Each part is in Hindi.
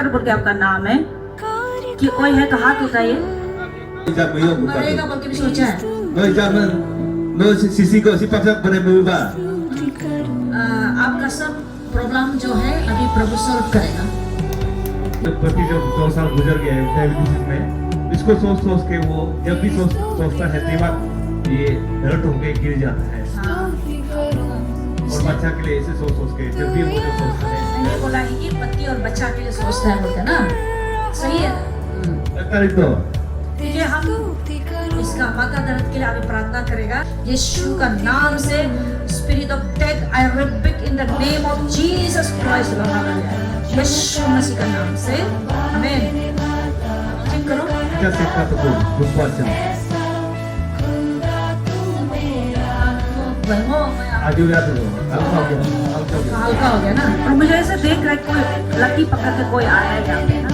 सागर बोल के आपका नाम है कि कोई है तो हाथ उठाइए। मरेगा बोल के भी सोचा है। आपका सब प्रॉब्लम जो है अभी प्रभु सॉल्व करेगा। पति जब 2 साल गुजर गए डायबिटीज में, इसको सोच सोच के वो जब भी सोचता है तेवत ये हर्ट होके गिर जाता है। और बच्चा के लिए ऐसे सोच सोच के जब भी वो जो सोचता है, मैंने बोला है कि पति और बच्चा के लिए सोचता है बोलते ना, सही है। ठीक है, हम इसका माता दर्द के लिए अभी प्रार्थना करेगा। यीशु का नाम से spirit of death I rebuke in the name of Jesus Christ, यीशु मसीह का नाम से आमीन। ठीक करो। क्या सेक्का तो बोल आज याद हो हल्का हो गया ना। और मुझे ऐसे देख रहा है कोई लकी पकड़ के कोई आया है यहाँ पे ना।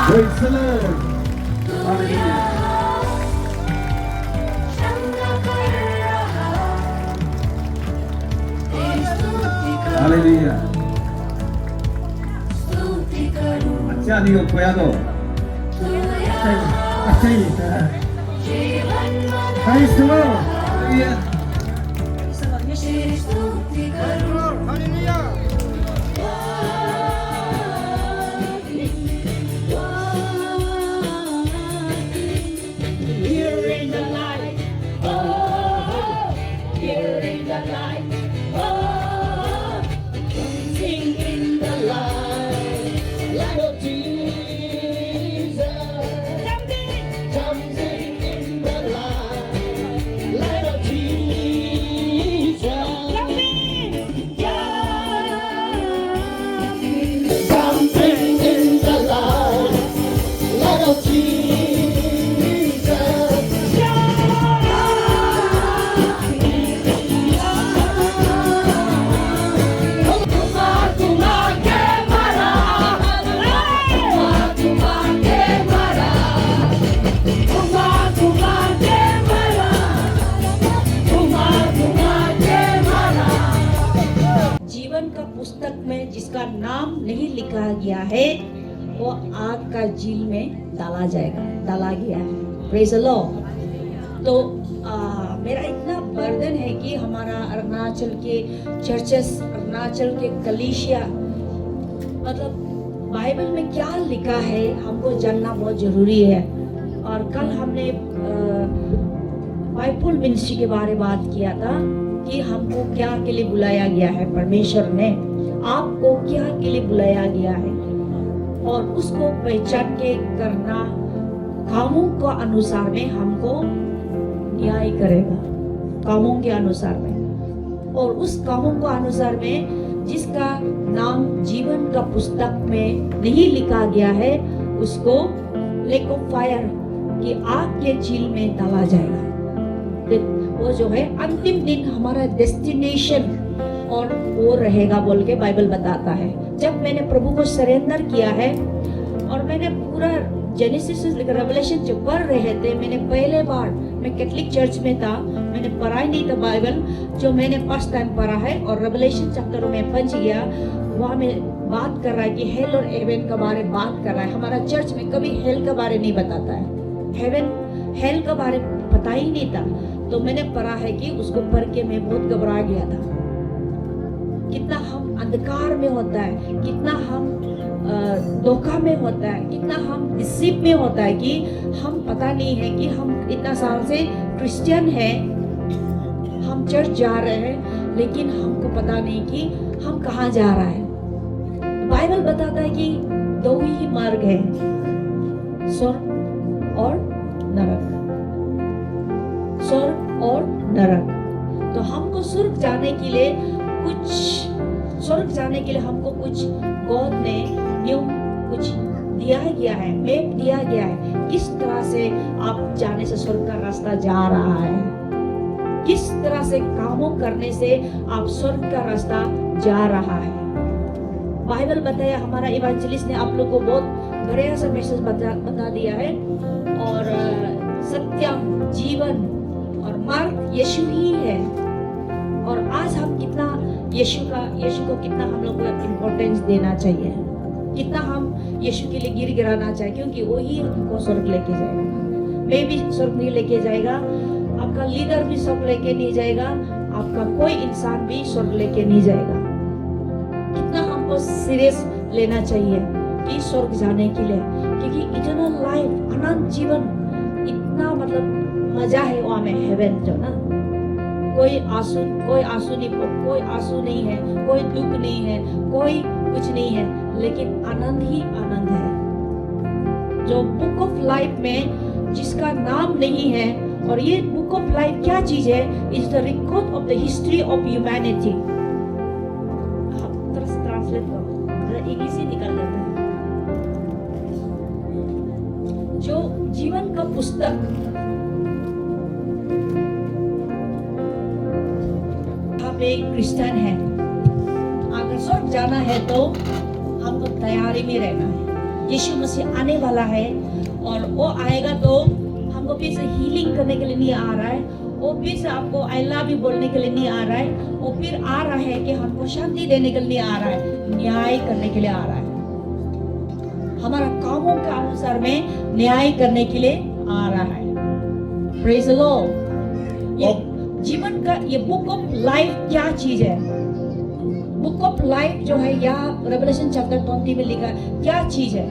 Praise the Lord. Hallelujah. Hallelujah. अच्छा नहीं हो कोया तो अच्छा ही Praise the Lord. Hallelujah. जिसका नाम नहीं लिखा गया है वो आग का झील में डाला गया है। Praise the Lord. तो मेरा इतना बर्डन है कि हमारा अरुणाचल के चर्चेस, अरुणाचल के कलीसिया, मतलब बाइबल में क्या लिखा है हमको जानना बहुत जरूरी है। और कल हमने बाइबल मिनिस्ट्री के बारे में बात किया था कि हमको क्या के लिए बुलाया गया है, परमेश्वर ने आपको क्या के लिए बुलाया गया है, और उसको पहचान के करना कामों के अनुसार में हमको न्याय करेगा, कामों के अनुसार में। और उस कामों के अनुसार में जिसका नाम जीवन का पुस्तक में नहीं लिखा गया है उसको लेक ऑफ फायर की आग के झील में डाला जाएगा। वो जो है अंतिम दिन हमारा डेस्टिनेशन और वो रहेगा बोल के बाइबल बताता है। जब मैंने प्रभु को सरेंडर किया है और मैंने पूरा जेनेसिस से लेकर रेवलेशन जो पढ़ रहे थे, मैंने पहले बार, मैं कैथोलिक चर्च में था, मैंने पढ़ा ही नहीं था बाइबल, जो मैंने फर्स्ट टाइम पढ़ा है। और रेवलेशन चैप्टर में पहुंच गया, वहाँ में बात कर रहा है कि हेल और हेवन के बारे में बात कर रहा है। हमारा चर्च में कभी हेल के बारे नहीं बताता है, हेल के बारे पता ही नहीं था। तो मैंने पढ़ा है कि उसको पढ़ के मैं बहुत घबरा गया था। कितना हम अंधकार में होता है, कितना हम धोखा में होता है, कितना हम डिसीव में होता है कि हम पता नहीं है कि हम इतना साल से क्रिश्चियन है, हम चर्च जा रहे हैं, लेकिन हमको पता नहीं कि हम कहाँ जा रहा है। बाइबल बताता है कि 2 ही मार्ग है, स्वर्ग और नरक, स्वर्ग और नरक। तो हमको स्वर्ग जाने के लिए हमको कुछ गॉड ने नियम कुछ दिया गया है, मैप दिया गया है, किस तरह से आप जाने से स्वर्ग का रास्ता जा रहा है, किस तरह से कामों करने से आप स्वर्ग का रास्ता जा रहा है। बाइबल बताया, हमारा इवेंजलिस्ट ने आप लोग को बहुत बढ़िया सा मैसेज बता दिया है। और सत्यम, जीवन और मार्ग यीशु ही है। और आज हम कितना यीशु को कितना हम लोग को इम्पोर्टेंस देना चाहिए, कितना हम यीशु के लिए गिर गिराना चाहिए, क्योंकि वही हमको स्वर्ग लेके जाएगा। मैं भी स्वर्ग नहीं लेके जाएगा, आपका लीडर भी स्वर्ग लेके नहीं जाएगा, आपका कोई इंसान भी स्वर्ग लेके नहीं जाएगा। कितना हमको सीरियस लेना चाहिए कि स्वर्ग जाने के लिए, क्योंकि इटर्नल लाइफ, अनंत जीवन, इतना मतलब मजा है वहाँ में, हेवन जो ना, कोई आंसू नहीं है, कोई दुख नहीं है, कोई कुछ नहीं है, लेकिन आनंद ही आनंद है। जो बुक ऑफ लाइफ में जिसका नाम नहीं है, और ये बुक ऑफ लाइफ क्या चीज है? Is the record of the history of humanity. Translate करो, इंग्लिश ही निकल जाता है। जो जीवन का पुस्तक, आप एक क्रिश्चियन है, अगर स्वर्ग जाना है तो हमको तैयारी में रहना है। यीशु मसीह आने वाला है, और वो आएगा तो हमको फिर से हीलिंग करने के लिए नहीं आ रहा है, वो फिर से आपको आई लव यू बोलने के लिए नहीं आ रहा है, वो फिर आ रहा है कि हमको शांति देने के लिए नहीं आ रहा है, न्याय करने के लिए आ रहा है। हमारा कामों के अनुसार में न्याय करने के लिए आ रहा है। Praise the Lord. ये जीवन का ये बुक ऑफ लाइफ क्या चीज है? बुक ऑफ लाइफ जो है, यहाँ रेवलेशन चैप्टर 20 में लिखा है, क्या चीज है?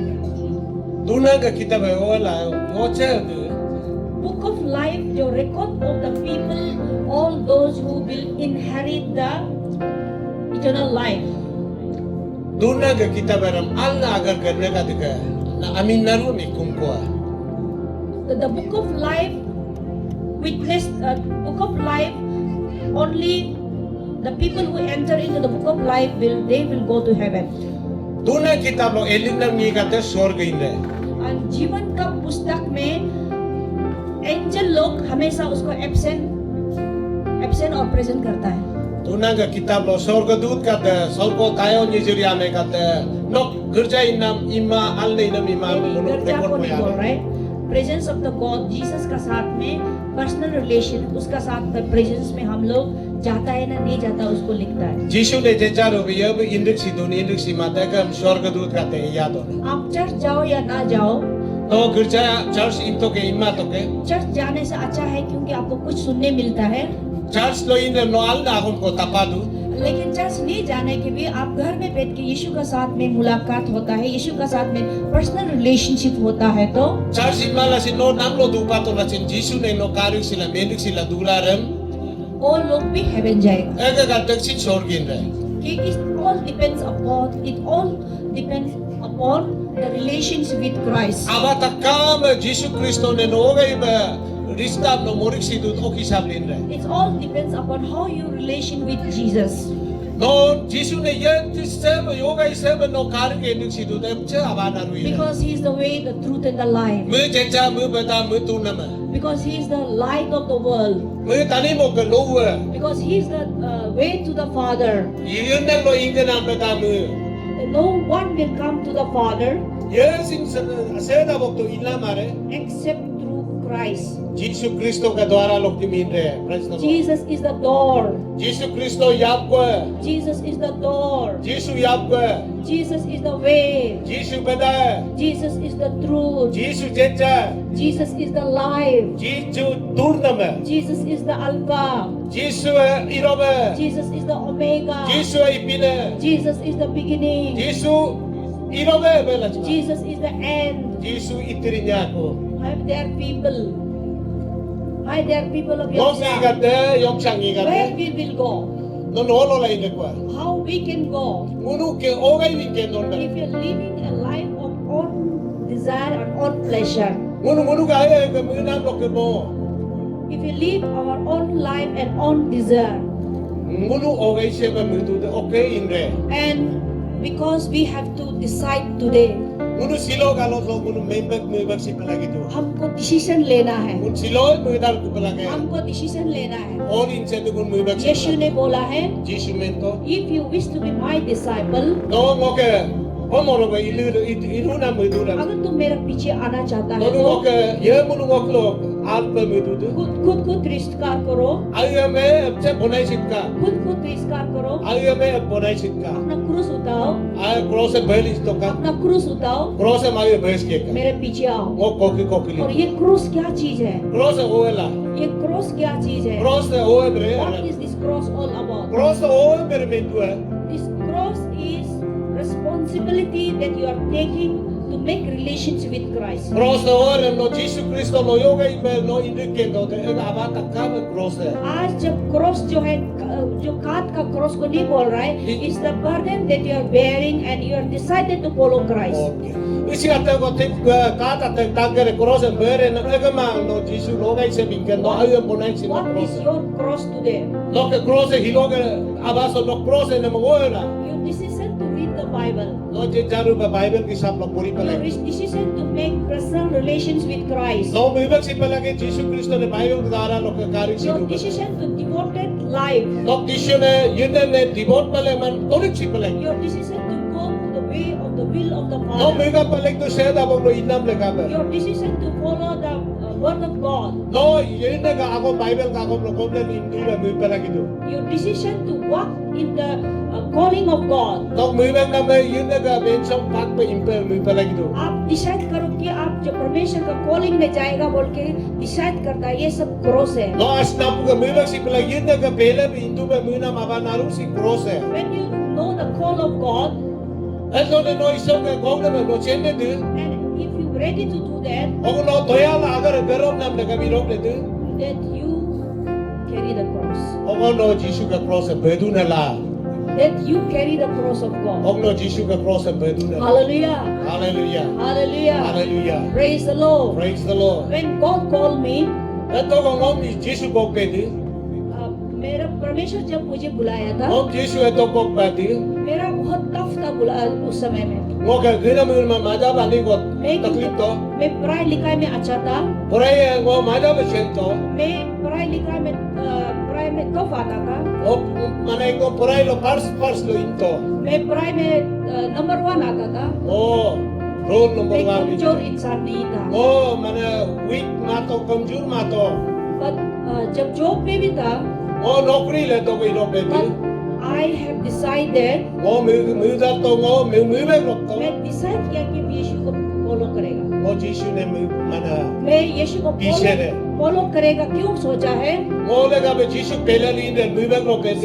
बुक ऑफ लाइफ जो record of the people, all those who will inherit the eternal life. Duna ga kita baram Allah agar karena kata na amin naru ni kumkoa. The book of life witness, book of life, only the people who enter into the book of life they will go to heaven. Duna kita lo elin nam ni kata surga inda. और जीवन का पुस्तक में एंजल लोग हमेशा उसको एब्सेंट और प्रेजेंट करता है। Duna ga kita lo surga dut kata surga tayo ni juri ame kata nok kerja inam ima alne inam ima menurut गर्जा को rekod नहीं बोल रहा है। Presence of the God, Jesus का साथ में पर्सनल रिलेशन, उसका साथ में प्रेजेंस में हम लोग जाता है ना नहीं जाता, उसको लिखता है। Jisu ne jejaro be yab indik si duni indik si mata kam surga dut kata ya do. आप चर्च जाओ या ना जाओ, तो kerja church into ke ima to ke church जाने से अच्छा है, क्योंकि आपको कुछ सुनने मिलता है। church lo inda no alna akon ko tapadu. लेकिन चर्च नहीं जाने के भी आप घर में बैठ के यीशु का साथ में मुलाकात होता है, यीशु का साथ में पर्सनल रिलेशनशिप होता है, तो Church imala si no nam lo dupa to la sin Jisu ne no karu sila mendik sila dularam. वो लोग भी हेवन जाएगा। Ega gatak si sorgin re. कि it all depends upon the relationship with Christ। Aba takam Jisu Kristo ne no gai ba ristab no morik si dut oki sablin re. It all depends upon how you relation with Jesus। No Jisu ne yen tis seba yoga seba no karu ke nik si dut emche aba na rui. Because he is the way, the truth and the life। Mu jecha mu bata mu tu nama. Because he is the light of the world। Mu tani mo ke lo wa. Because he is the way to the Father। Yen ne lo ingana bata mu. No one will come to the Father Yes in seda waktu illa mare. except through Christ। Jisu Kristo ka dwara lok timin re. Praise the Lord. Jesus is the door। Jisu Kristo yap ko. Jesus is the door। Jisu yap ko. Jesus is the way। Jisu beda. Jesus is the truth। Jisu jecha. Jesus is the life। Jisu turnama. Jesus is the Alpha। Jisu iroba. Jesus is the Omega। Jisu ipina. Jesus is the beginning। Jisu iroba bela. Jesus is the end। Jisu itirinya ko. Hi there people। Hi there people of Yok Yoksa। igate, yok sang Where igate. we will go? No no la inde kwa. How we can go? Munu ke ogai weekend on da. If you're living a life of own desire and own pleasure, Munu ga ay ke muna lo ke mo. if you live our own life and own desire, Munu ogai seba mutu de okay inre. and because we have to decide today, Munu silo kalau so munu membek si pelagi tu. हमको डिसीजन लेना है, Mun silo muidar ku pelagi. हमको डिसीजन लेना है। All in se tu kun membek si. यीशु ने बोला है, Jisu mento. if you wish to be my disciple, No ngoke. Omoro ba ilu na muidu na. अगर तुम मेरे पीछे आना चाहता है No तो ngoke ye munu ngoklo alpa muidu tu. खुद को तिरस्कार करो, Ayo me se bonai sitka. खुद को तिरस्कार करो, Ayo me bonai sitka. अपना क्रूस उठाओ, Ayo cross belis to ka. अपना क्रूस उठाओ, Cross mayo belis ke ka. मेरे पीछे आओ। Ngok koki और li. ये क्रूस क्या चीज है? Cross oela. ये क्रॉस क्या चीज है? Cross oe bre. What is this cross all about? Cross oe bre mentu hai. This cross is responsibility that you are taking to make relations with Christ. Cross oe no Jisu Kristo no yoga ime no indicate do te ega abata ka cross hai. आज जब क्रॉस जो है, जो काट का क्रॉस को नहीं बोल रहा है, is the burden that you are bearing and you are decided to follow Christ. Okay. Isi ate ko tik ka ta te tagere cross bere na ega ma no Jisu no ga se binken no ayo bonai si no What cross. is your cross today? No ke cross hiloge abaso no cross ne mo oela. Your decision to read the Bible. No je jaru ba Bible ki sab lo puri Your pale. decision to make personal relations with Christ. No mibak si pala ke Jisu Kristo ne Bible dara lo ke kari si Your no. decision to devoted life. No Jisu ne yune ne devote pale man torik si pale. Your decision to go to the way of the will of the No Father. mega pale to se da bo inam le ka ba. Your decision to follow the word of God. No yune ka ako Bible ka ako lo komple indu ba mi pala kidu. Your decision to walk in the calling of God. No mibak na me yune ka bensom pak pa impel mi pala kidu. आप डिसाइड करो कि आप जो परमेश्वर का कॉलिंग में जाएगा बोल के डिसाइड करता है, ये सब क्रॉस है। No asnap ka mibak si pala yune ka pele bi indu ba mi na mabanaru si cross hai. When you know the call of God Eso ne no iso ka gong na no chende du. and if you ready to do that, Ogo no toya la agar berom nam le ka bi rok le du. that you carry the cross. Ogo no Jisu ka cross bedu na la. That you carry the cross of God. Ogo no Jisu ka cross bedu na. Hallelujah. Hallelujah. Hallelujah. Hallelujah. Praise the Lord. Praise the Lord. When God called me, Ito kung om Jisu kong pwede. मेरा परमेश्वर जब मुझे बुलाया था, Om Jisu ito kong pwede. मेरा बहुत टफ था उस समय में। Ngo ka gina mo yung mamada bali ko मैं taklip to. मैं पढ़ाई लिखाई में अच्छा था, Puray ngo mada ba siya to. मैं पढ़ाई लिखाई में टफ आता था, O manay ko puray lo pars lo into. मैं पढ़ाई में नंबर 1 आता था, O role number मैं 1. कमजोर इंसान नहीं था। O mana weak mato kamjur mato. पर जब जॉब में भी था, O nokri le to ko ino pwede. but I have decided, Ngo miyudar to ngo miyubek lo to. मैं डिसाइड किया कि यीशु को फॉलो करेगा। O Jisu ne mana. मैं यीशु को पीछे रहे। फॉलो करेगा क्यों सोचा है? Ngo le ka ba Jisu pela li ne miyubek lo pwede.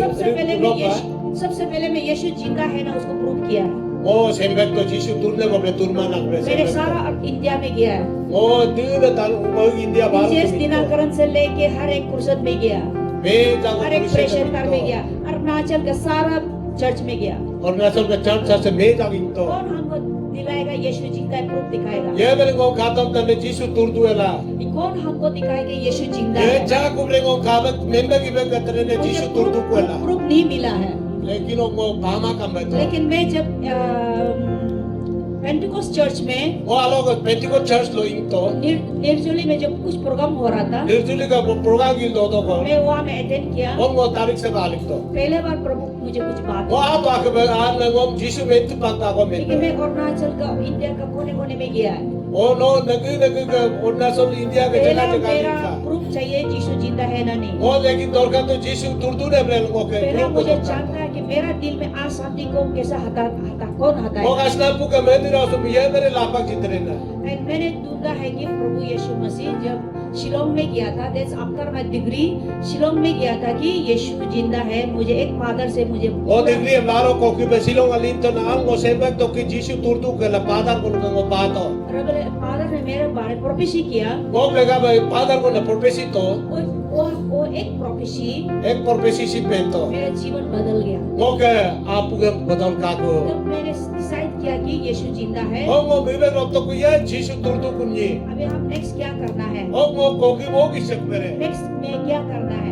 सबसे पहले मैं यीशु जिंदा है ना उसको प्रूव किया है। O sembek to Jisu turne ko bre turma nak bre. मैंने सारा इंडिया में गया है, O dile tal mo India baru. विशेष दिनाकरण से लेके हर एक फुर्सत में गया, Me jago हर एक प्रेशर में गया, अरुणाचल का सारा चर्च में गया। और नसल का चर्च से me jago into. कौन हमको दिलाएगा यीशु जिंदा है, प्रूफ दिखाएगा? Ye bere ko khatam tane Jisu turduela. कौन हमको दिखाएगा यीशु जिंदा Ye है? ja ko bre ko khabat member ki be katne ne Jisu turdu ko la. Proof नहीं मिला है। लेकिन वो भामा कम है तो लेकिन मैं जब पेंटिकोस्ट चर्च में वो अलग पेंटिकोस्ट चर्च लो इन तो निर्जली में जब कुछ प्रोग्राम हो रहा था, निर्जली का प्रोग्राम की दो को मैं वहाँ में अटेंड किया। वो तारीख से मालिक तो पहले बार प्रभु मुझे कुछ बात वो आप आके आज ना वो जिसु में तो पाता को में लेकिन मैं अरुणाचल का इंडिया का कोने कोने में गया है। वो नो नगी नगी का अरुणाचल इंडिया के पहला जगह जगह मेरा लिखा प्रूफ चाहिए यीशु जिंदा है ना नहीं। वो लेकिन दरकार तो जिसु तुरदू ने अपने लोगों के पहला मुझे जानना है कि मेरा दिल में अशांति को कैसा हटा कौन वो हटाएगा। काशनाम को मंदिर और सब ये मेरे लापक जितने ना And मैंने ढूंढा है कि प्रभु यीशु मसीह जब शिलोंग में गया था, that's after my degree, Shillong में गया था कि यीशु जिंदा है। मुझे एक फादर से मुझे वो डिग्री हमारो को कि बेसिलों का लिंक तो ना वो सेवक तो कि जिसु तुरदू के लापादार को लोगों को बात हो फादर ने मेरे बारे में प्रोफेसी किया। वो लेगा भाई फादर को ना प्रोफेसी तो वो एक प्रोफेसी एक प्रोफेसी सी पेंटो मेरा जीवन बदल गया। वो के आप के बदल का को जब मैंने डिसाइड किया कि यीशु जिंदा है। Ngo mibek rop to kuye Jisu turtu kunyi. अभी हम नेक्स्ट क्या करना है? Ngo koki mo gisek bere. Next में क्या करना है?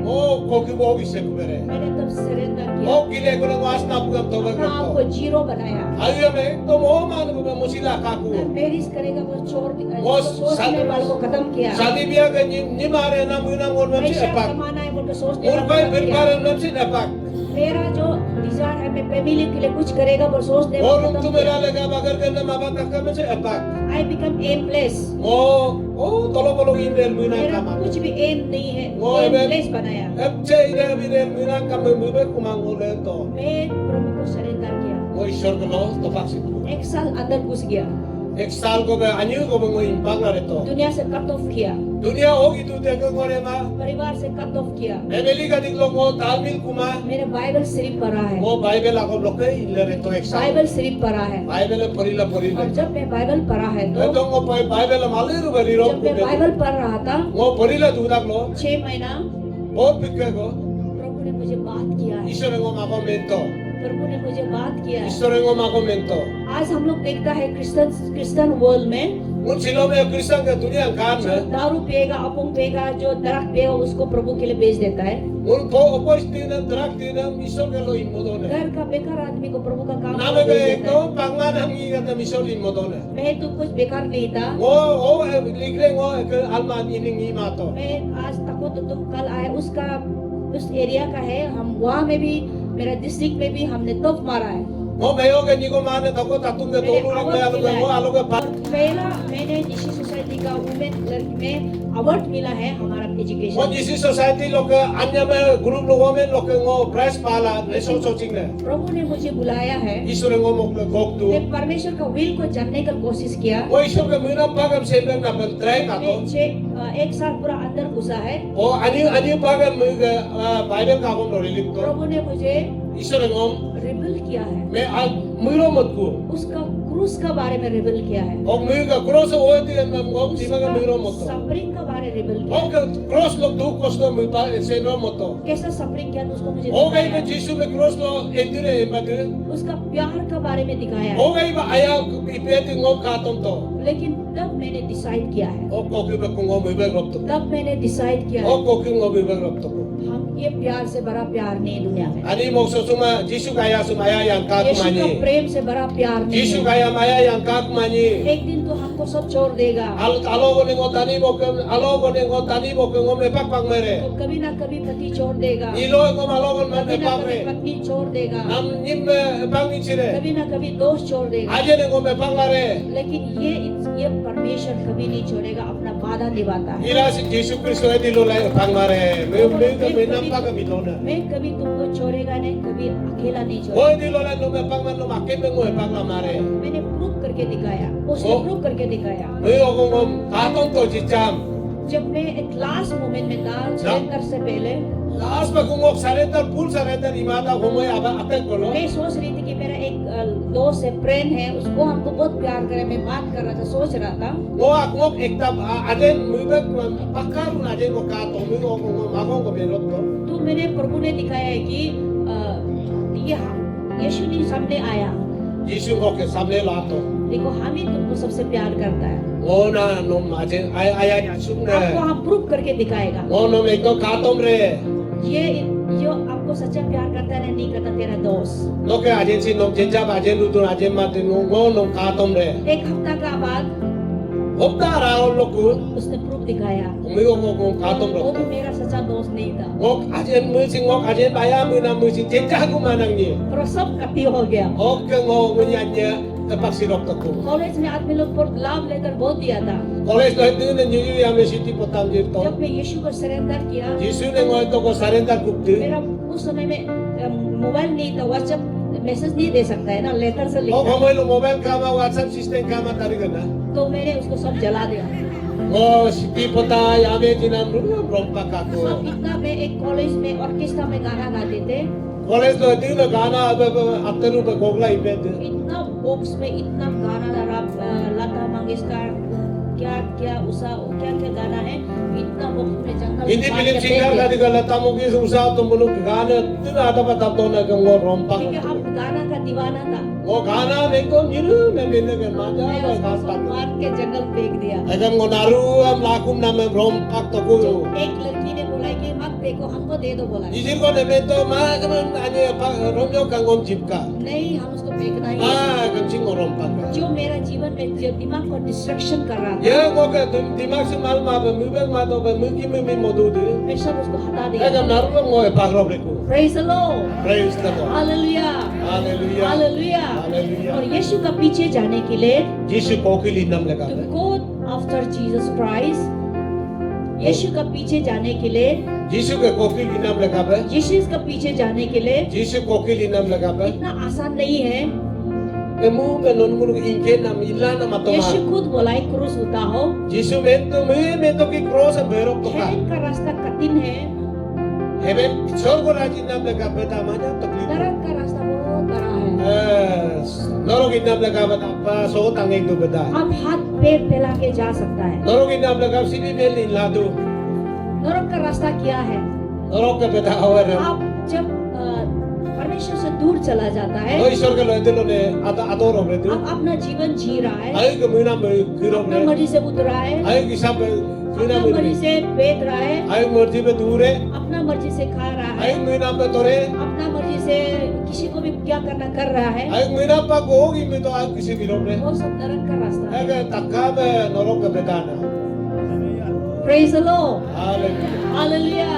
Koki mo gisek bere. मैंने तब सरेंडर किया, Gile ko lang was na pugam to अपना आप को जीरो बनाया। Ayo me to mo man ko musila kaku. Paris करेगा वो छोड़ वो सोचने वालों को खत्म किया। Sadi biya ka ni mare na muna ngon mam si पैसा epak. कमाना है बोलकर सोचने Ur वालों kai को खत्म किया। berkaran mam si epak. मेरा जो डिजायर है मैं फैमिली के लिए कुछ करेगा बोल सोचने Or वालों को tu खत्म mera किया। lega bagar ka na mabak ka mam si epak. I become aimless। Tolo polo indel muna मेरा kama. कुछ भी एम नहीं है, वो aimless बनाया। Epche ide bide muna kam mube kumang ole to. मैं प्रभु को सरेंडर किया। Mo ishor ko lo to paksit ko. एक साल अंदर घुस गया, Ek sal ko ba anyu ko mo impang na reto. दुनिया से कट ऑफ किया, Dunia hogi tu te ko ngore ma. परिवार से कट ऑफ किया। Emily ka diklo mo talmil kuma. मेरे बाइबल सिर्फ पढ़ा है, Mo Bible ako bloke ile reto ek sal. Bible सिर्फ पढ़ा है। Bible porila और porila. जब मैं बाइबल पढ़ा है तो Ito ngo pa Bible maliru bari ro जब मैं ko. बाइबल पढ़ रहा था Ngo porila dudak lo. 6 महीना Bo pikke ko. प्रभु ने मुझे बात किया है, Isore ngo mako mento. प्रभु ने मुझे बात किया है। Isore ngo mako mento. आज हम लोग देखता है क्रिश्चियन वर्ल्ड में Mun silo me Christian ka dunia kan जो me. दारू पिएगा, अपुंग पिएगा, जो दरख्त पिएगा उसको प्रभु के लिए बेच देता है। Mun po opos tinam drak tinam isor ka lo imodone. घर का बेकार आदमी को प्रभु का काम Name ka बेच देता ito है। pangan ang ikat na isor imodone. मैं तो कुछ बेकार नहीं था, Ligre ngo ke alman ining imato. मैं आज तक तो कल आए उसका उस एरिया का है। हम वहाँ में भी मेरा डिस्ट्रिक्ट में भी हमने तोप मारा है। Mo mayo ke ni ko mane tako tatung ke मैंने tolu ring award me मिला alo है। alo ke pa. और पहला मैंने निशी सोसाइटी का वुमेन क्लर्क में अवार्ड मिला है हमारा Mo education. jisi society lo ke anya me group lo women lo ke ngo press pala reso soching ne. प्रभु ने मुझे बुलाया है, Isore ngo mo ke gok tu. मैं परमेश्वर का विल को जानने का कोशिश किया। O isor ke mina pagam sebe na ben try ka to. मैं एक साल पूरा अंदर घुसा है। O ani pagam mu ke Bible ka ko lo relik to. प्रभु ने मुझे Isore ngom रिवील किया है, me al muiro mot ko. उसका क्रूस का बारे में रिवील किया है, O mu ka cross o ti ngom ti maga muiro mot to. Suffering का बारे में रिवील किया O ke cross lo du kosto mu pa se no mot to. कैसा सफरिंग किया तो उसको मुझे O gai दिखाया me है। jisu me cross lo endure embadu. उसका प्यार का बारे में दिखाया है। O gai ba aya ipeti ngom ka tom to. लेकिन तब मैंने डिसाइड किया है, O ko ke ba ko ngom be rop to. तब मैंने डिसाइड किया O है ko ke ngom be rop to. हम ये प्यार से बड़ा प्यार नहीं दुनिया में, Ani mo so suma jisu kaya sumaya yang ka यीशु का mani. प्रेम से बड़ा प्यार नहीं Jisu है। kaya maya yang ka mani. एक दिन तो हमको सब छोड़ देगा, Alo ko ni ngo tani mo ke alo ko ni ngo tani mo ke ngom me pak pak mere. तो कभी ना कभी पति छोड़ देगा, Ilo ko malo ko man कभी me ना pak कभी re. पत्नी छोड़ देगा, Nam nim me pang ni chire. कभी ना कभी दोस्त छोड़ देगा। Aje ne ngom me pak lare. लेकिन ये परमेश्वर कभी नहीं छोड़ेगा, अपना वादा निभाता है। Ila si Jisu Kristo e dilo lai pang mare. Me nampak ka bitona. मैं कभी तुमको छोड़ेगा नहीं, कभी अकेला नहीं छोड़ेगा। Hoy dilo lai no me pang man no makin me ngo e pang la mare. मैंने प्रूव करके दिखाया, उसने ओ। प्रूव करके दिखाया। Me o ko ngom katong to jicham. जब मैं एक लास्ट मोमेंट में था, सरेंडर से पहले Last pa kung surrender full surrender imata homoy aba atek ko no. मैं सोच रही थी कि मेरा एक दोस्त है, फ्रेंड है, उसको हमको बहुत प्यार करे। मैं बात कर रहा था, सोच रहा था Mo akmok ekta aden mubek pakar na aden ko kato mi o ko magong ko belot ko. तो मैंने प्रभु ने दिखाया है कि ये यीशु ने सामने आया, Jisu ko ke samne lato. देखो हम ही तुमको सबसे प्यार करता है, O na no aden ay asum आपको ne. हम प्रूव करके दिखाएगा। O no me ko katom re. ये जो आपको सच्चा प्यार करता है नहीं करता तेरा दोस्त। No ke aden si no jenja aden lu aden mate no no katom re. एक हफ्ता का बाद Hopta ra o loku. उसने प्रूफ दिखाया, Mi o ko katom वो ro. तो मेरा सच्चा दोस्त नहीं था Ngok aden mu sing ngok aden baya mu na mu sing jenja ko manang ni. और सब कटी हो गया। O ke ngo munyanya tepak sirok to ko. College में आदमी लोग पर लाभ लेकर बहुत दिया था। College lo din na nyuri ya me city potam jirto. जब मैं यीशु को सरेंडर किया, Jisu ne ngo to ko surrender kupti. मेरा उस समय में मोबाइल नहीं था, व्हाट्सएप मैसेज नहीं दे सकता है ना, लेटर से O लिखना, kamoy lo mobile kama WhatsApp system kama tarigana. तो मैंने उसको सब जला दिया। O city pota yame dinam rompa सब kako. इतना मैं एक कॉलेज में ऑर्केस्ट्रा में गाना गाते थे, College lo din na gana after ru gogla ibed. इतना बॉक्स में इतना गाना लता मंगेशकर क्या क्या उषा क्या क्या गाना है, इतना बॉक्स में जंगल Hindi में film बांध के singer फेंक ka दिया। digala tamo ki susa to muluk gana din ata pa tapto na kang rompa. क्योंकि हम गाना का दीवाना था। O वो गाना में को मिरु में मिलने के माजा मैं में उसको घास पात मार के जंगल फेंक दिया। अगर वो नारू हम लाकुम ना में रोम पाक तो को एक लड़की ने बोला कि मत देखो, हमको दे दो बोला। इजिर को ने में तो माँ कमन आने रोमियो कंगोम चिपका नहीं, हम उसको फेंकना ही है। माँ कंचिंग को रोम पाक जो मेरा जीवन में जो दिमाग को डिस्ट्रैक्शन कर रहा था, ये वो के दिमाग से माल मा बे मुबे मा तो बे मुकी में मौजूद है मैं सब उसको हटा अगर दिया। नारू को पाक रोब को praise the Lord, praise the Lord hallelujah, hallelujah hallelujah. Hallelujah और यीशु का पीछे जाने के लिए, यीशु कोकिली नाम लगा to go after Jesus Christ, यीशु का पीछे जाने के लिए, यीशु के कोकिली नाम लगा बे यीशु का पीछे जाने के लिए यीशु कोकिली नाम लगा बे इतना आसान नहीं है। emu menonmul inke nam ilana matoma यीशु खुद बोला है, क्रूस होता हो। Yesu mento ki cross berok to ka heaven का रास्ता कठिन है, heaven sorgo raji nam laga beta manya taklif नरक का रास्ता बहुत बड़ा है। noro ki nam laga beta pa so tangeng do beda अब हाथ पैर फैला के जा सकता है। noro ki nam laga sibi mel in ladu नरक का रास्ता क्या है? noro ka beta awar आप जब परमेश्वर से दूर चला जाता है, no isor ke loete lo ne ada adoro bre tu अब अपना जीवन जी रहा है, ai ke mina me kiro अपना bre मर्जी से उतर रहा है, ai ki sab mina अपना मर्जी me से बेच रहा है, ai मर्जी पे दूर है अपना मर्जी से खा रहा ai है, mina पे तोरे अपना मर्जी से किसी को भी क्या करना कर रहा है। ai mina pa gogi me तो आज किसी भी रे वो सब नरक का रास्ता है। अगर तक्का में नरो का बता ना praise the Lord, hallelujah hallelujah.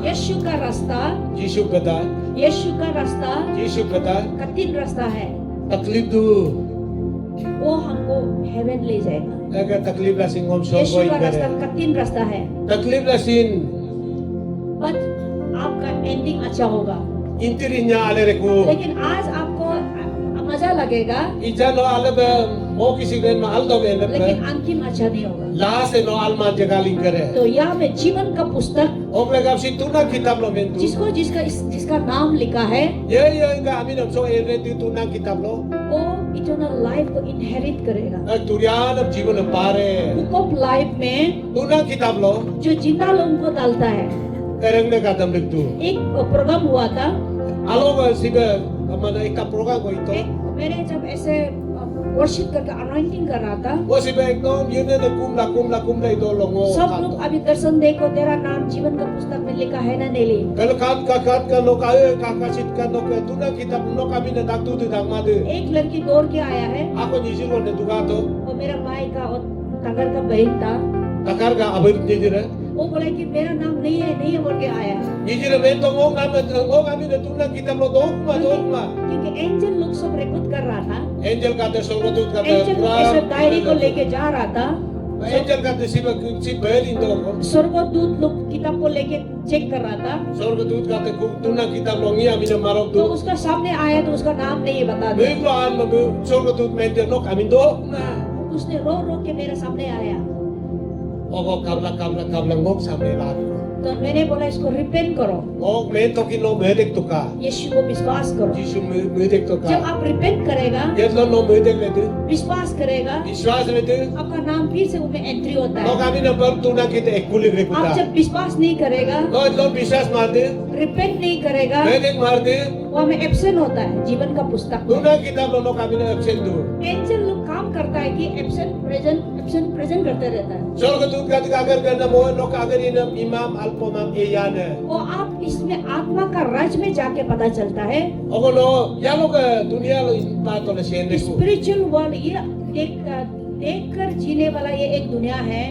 यीशु का रास्ता, यीशु बता यीशु का रास्ता यीशु बता कठिन रास्ता है, तकलीफ दू वो हमको हेवन ले जाएगा। अगर तकलीफ ला सिंह हम सो यीशु कोई का रास्ता करे कठिन रास्ता है, तकलीफ ला सिन बट आपका एंडिंग अच्छा होगा। इंतरिन्या आले रे को लेकिन आज आपको मजा लगेगा, इजा नो आले बे ओ किसी दिन में आल दो बे लेकिन अंतिम अच्छा नहीं होगा। ला से नो आलमान जगह लिंक करे तो यहाँ में जीवन का पुस्तक, ओम लगा सी तू ना किताब लो में तू जिसको जिसका नाम लिखा है, ये इनका आमीन हम सो ए रे तू ना किताब लो वो इटर्नल लाइफ को इनहेरिट करेगा। दुनियान अब जीवन पारे बुक ऑफ लाइफ में तू ना किताब लो जो जिंदा लोगों को डालता है। करंगने का दम लिख तू एक प्रोग्राम हुआ था, आलो का सिबे mana एक प्रोग्राम को तो मैंने जब ऐसे वर्शिप करके अनॉइंटिंग कर रहा था, वो सिबे एकदम ये ने कुमला इतो लोगो सब लोग अभी दर्शन देखो, तेरा नाम जीवन का पुस्तक में लिखा है ना नेली। कल खात का नो का काकासित का नो के तू ना किताब नो का भी ने दाग तू दाग मा दे एक लड़की दौड़ के आया है, आको निजिर को ने दुगा तो वो मेरा भाई का और तगर का बहन था। तकार का अभी निजिर वो बोला कि मेरा नाम नहीं है बोल के आया, निजिर में तो वो नाम वो का भी ने तू ना किताब लो दो मा क्योंकि एंजल लोग सब रिक्रूट कर रहा था। एंजल का ते स्वर्गदूत का एंजल ऐसे डायरी को लेके जा रहा था, एंजल का ते सिबे बेल इन दो स्वर्गदूत लोग किताब को लेके चेक कर रहा था। स्वर्गदूत का ते तू ना किताब लो नगी अभी ने मारो तो तू उसका सामने आया तो उसका नाम नहीं है बता दे। मैं तो आन में स्वर्गदूत में दे नो कामिन दो उसने रो रो के मेरे सामने आया, ओगो काबला ngok सामने लात तो मैंने बोला इसको रिपेंट करो, ngok men to kino medek to ka यीशु को विश्वास करो। यीशु medek to जब का आप रिपेंट करेगा, ये लो नो medek ले दे विश्वास करेगा, विश्वास ले दे आपका नाम फिर से उसमें एंट्री होता नो है। कामी न पर तू ना किते एक कुली रे आप कुता जब विश्वास नहीं करेगा, लो विश्वास मार दे रिपेंट नहीं करेगा, medek मार दे वो हमें एब्सेंट होता है जीवन का पुस्तक तू में। ना किताब लो नो कामी न एब्सेंट दो एंजल लोग काम करता है कि एब्सेंट प्रेजेंट करते रहता है। स्वर्गदूत का अगर करना मोह नो अगर इन इमाम अल्पमाम ए यान है वो आप इसमें आत्मा का राज में जाके पता चलता है। ओगो नो या लोग दुनिया लो इन बातों ने सेंड को स्पिरिचुअल वर्ल्ड ये देख कर जीने वाला ये एक दुनिया है,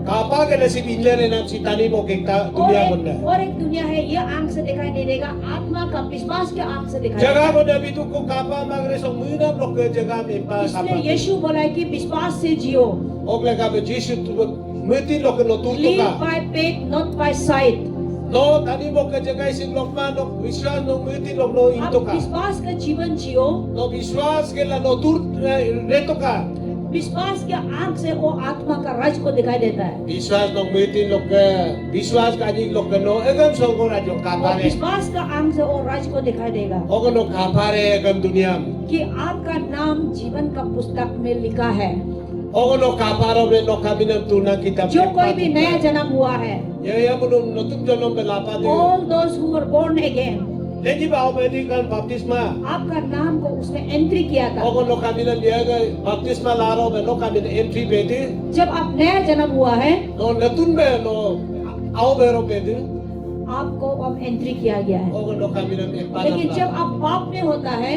कापा के नसीब इनले ने नाम सितानी को केकता और दुनिया बनना है और एक दुनिया है ये आंख से दिखाई नहीं देगा, आत्मा का विश्वास के आंख से दिखाई जगह देगा। को नबी तू को कापा मगरे सो मुइना लोग के जगह में पास इसलिए यीशु बोला है कि विश्वास से जियो, ओगले का जीसु तू मृत्यु लोग नो तू तो लिव का by faith not by sight. नो तानी मो के जगह से लोग मा नो विश्वास नो मृत्यु लोग नो इन आप तो का विश्वास का जीवन जियो, नो विश्वास के ला नो दूर रे तो का विश्वास के आंख से वो आत्मा का राज को दिखाई देता है। विश्वास नो मृत्यु लोग के विश्वास का जी लोग के नो एकदम सोगो राजो कापा और रे विश्वास का आंख से वो राज को दिखाई देगा ओगो नो कापा रे एकदम दुनिया में कि आपका नाम जीवन का पुस्तक में लिखा है। ओगो नो कापा रे नो काबिन तू ना किताब जो कोई भी नया जन्म हुआ है, ये मुनो नतुम जन्म में लापा दे all those who were born again, Lagi ba American baptisma? आपका नाम को उसने एंट्री किया था। Ogo no kami na dia ga baptisma laro be no kami na entry bedi. जब आप नया जन्म हुआ है, No natun be no ao be ro bedi. आपको अब एंट्री किया गया है। Ogo no kami na लेकिन ekpada. जब आप पाप में होता है,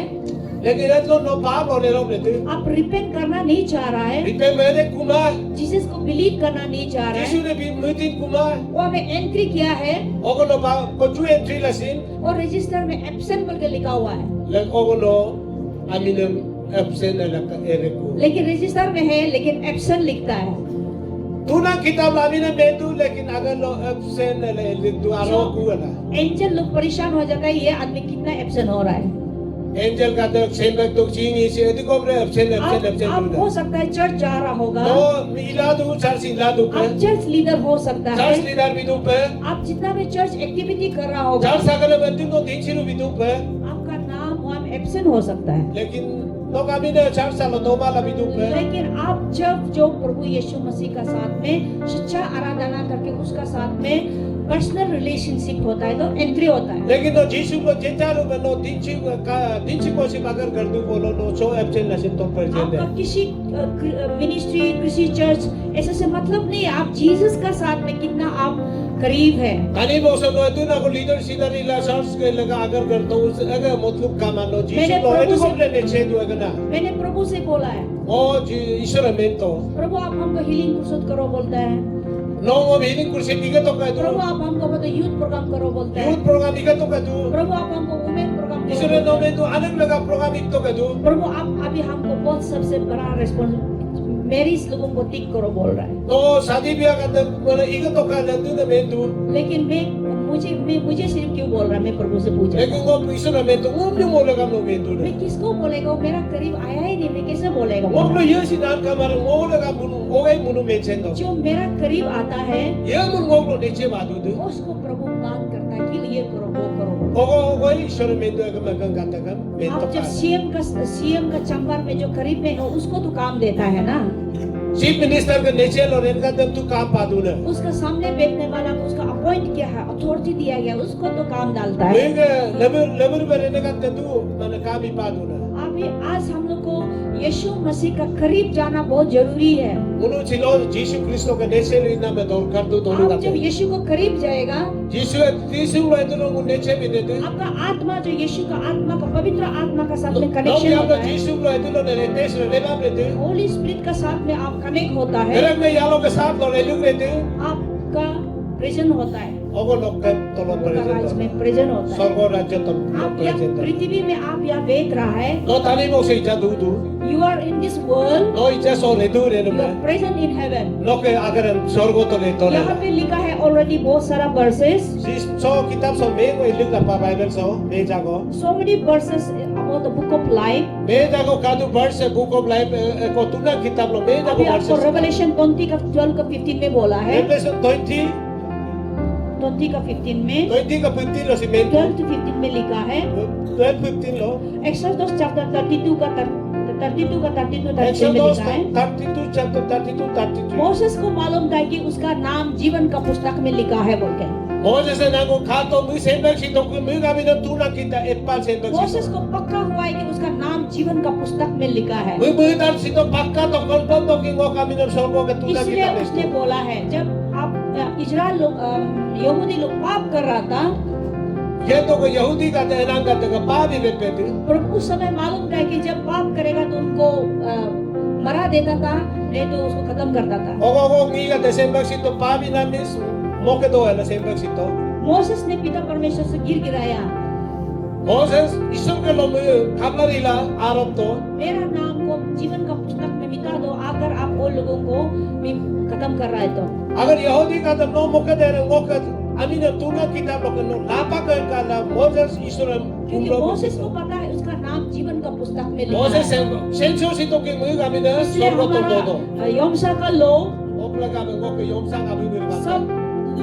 Lagi retlo no pa ro le ro bedi. आप रिपेंट करना नहीं चाह रहा है, Ripe mere kuma. जीसस को बिलीव करना नहीं चाह रहा Jisu है, ne bi mutin kuma. वो हमें एंट्री किया है Ogo no ba koju entry lasin. और रजिस्टर में एब्सेंट बोल के लिखा हुआ है। Leg ogo no aminam absent ala ka ereku. लेकिन रजिस्टर में है, लेकिन एब्सेंट लिखता है। Tuna kitab lamina medu lekin agar lo absent ala elentu aro ku ala. Angel लोग परेशान हो जाता है, ये आदमी कितना एब्सेंट हो रहा है। Angel kata sembek tok chingi si edi kobre absent आप हो सकता है चर्च जा रहा होगा, No iladu church iladu आप pe. चर्च लीडर हो सकता है, Church leader bidu pe. आप जितना भी चर्च एक्टिविटी कर रहा होगा, Church sagala bentin no dinchiru bidu pe. आपका नाम वहाँ में एब्सेंट हो सकता है। Lekin no kami na church salo no mala bidu pe. लेकिन आप जब जो प्रभु यीशु मसीह का साथ में सच्चा आराधना करके उसका साथ में पर्सनल रिलेशनशिप होता है, तो एंट्री होता है। Lekin no Jisu ko jetaru be no dinchi ko si magar gardu bolo no so absent lasin to per आपका jende. किसी मिनिस्ट्री, किसी चर्च ऐसे से मतलब नहीं है, आप जीसस का साथ में कितना आप करीब है। Kani mo so no edu na ko leader sidar ila church ke laga agar gardo us aga matlub kamano Jisu no edu kobre ne chedu agana. मैंने प्रभु से बोला है, O Ishara mento. प्रभु आप हमको हीलिंग कुर्सत करो बोलता है, No mo hiling kursi biga to ka Prabhu du. आप हमको मतलब यूथ प्रोग्राम करो बोलता है, Youth program biga to ka du. प्रभु आप हमको वुमेन प्रोग्राम करो Ishara बोलता no है। me tu anak laga program ikto ka du. प्रभु आप अभी हमको बहुत सबसे बड़ा रेस्पॉन्स मैरिज लोगों को टिक करो बोल रहा है। No शादी ब्याह का तो बोले इको तो का लंदू ने मैं तू. लेकिन मुझे सिर्फ क्यों बोल रहा है, मैं प्रभु से पूछा लेकिन वो Ishara मैं तो वो नहीं बोलेगा नो मैं तू मैं ने. किसको बोलेगा, वो मेरा करीब आया ही नहीं, मैं कैसे बोलेगा वो बोला? लो ये सिद्धांत का मारे वो लगा मुनु वो गई मुनु में चेंदो. जो मेरा करीब आता है ये मुनु वो लो नीचे बात दू. उसको प्रभु बात करता है कि ये करो वो करो। वो Ishara मैं तो अगर मैं कहता का मैं तो अब जब का. सीएम का चंबर में जो करीब में हो उसको तो काम देता है ना, चीफ मिनिस्टर का नीचे लो इनका तब तू काम पा दू ना. उसका सामने बैठने वाला को उसका अपॉइंट किया है, अथॉरिटी दिया गया, उसको तो काम डालता है। मैं लेबर पर रहने का तू मैंने काम ही पा दू ना. अभी आज हम लोग को यीशु मसीह का करीब जाना बहुत जरूरी है। मुनु चिलो जीसु क्रिस्तो का नीचे लेना मैं दौड़ कर दू दोनों आप जब का. यीशु को करीब जाएगा, जीसु लो इधर वो नीचे भी दे दे. आपका आत्मा जो यीशु का आत्मा का पवित्र आत्मा का साथ में No कनेक्शन hablo होता है, जीसु लो इधर ने रहते से लेना रहते. होली स्पिरिट का साथ में आप कनेक्ट होता है, मेरे में यालों के साथ लो ले लूँ रहते. आपका प्रेजेंट होता है, ओगो लोग का तो लोग आपका राज्य प्रेजेंट. में प्रेजेंट होता है। स्वर्ग राज्य तो लोग आप यहाँ प्रेजेंट. पृथ्वी में आप यहाँ देख रहा है, नो तानी मो से इच्छा दू दू. You are in this world, नो इच्छा सो ले दू रे यू में. Are present in heaven. नो के अगर हम स्वर्ग तो ले तो ले. यहाँ पे लिखा है ऑलरेडी बहुत सारा वर्सेस, जिस सो किताब सो में को इल्लू का बाइबल सो में जागो. so many verses about the book of life। में जागो कादू वर्ष से बुक ऑफ लाइफ को तुना किताब लो में जागो अभी आपको वर्ष. रेवलेशन 20 का 12 का 15 में बोला है, रेवलेशन 20 20 का 15 में 20 का 15 लो सी में 12 to 15 में लिखा है, 12-15 लो. एक्सोडस चैप्टर 32 का 32 का 32 में Exodus लिखा है। 32 chapter 32-33. मोसेस को मालूम था कि उसका नाम जीवन का पुस्तक में लिखा है बोल के। Moses na ko kato mu sembak si to mu kami na tuna kita epal sembak Moses si. को पक्का हुआ है कि उसका नाम जीवन का पुस्तक में लिखा है, Mu dar si to pakka to confirm to ki ngo kami na sorgo ka tuna इसलिए kita उसने nesto. बोला है जब आप इजराइल लोग यहूदी लोग पाप कर रहा था, Ye to ko Yahudi ka te nang ka te ka pa bi bet. और उस समय मालूम था कि जब पाप करेगा तो उनको मरा देता था, नहीं तो उसको खत्म करता था। Ogo ngi ka te sembak si to pa bi na mis mo ke do ala sembak si to. Moses ने पिता परमेश्वर से गिर गिराया, Moses isur ke lo mu khamlar ila arab to. मेरा नाम को जीवन का पुस्तक में मिटा दो अगर आप और लोगों को भी खत्म कर रहा है तो। Agar Yahudi ka te no mo ke de ngo ka ami na tuna kita lo ke no lapa ka la Moses isur क्योंकि मोसेस को पता है उसका नाम जीवन का पुस्तक में लिखा Moses है। senso si to ki mu kami na इसलिए sorgo to do. हमारा योमसा का लोग, Opla ka ngo ke yom sang abi bir ba. सब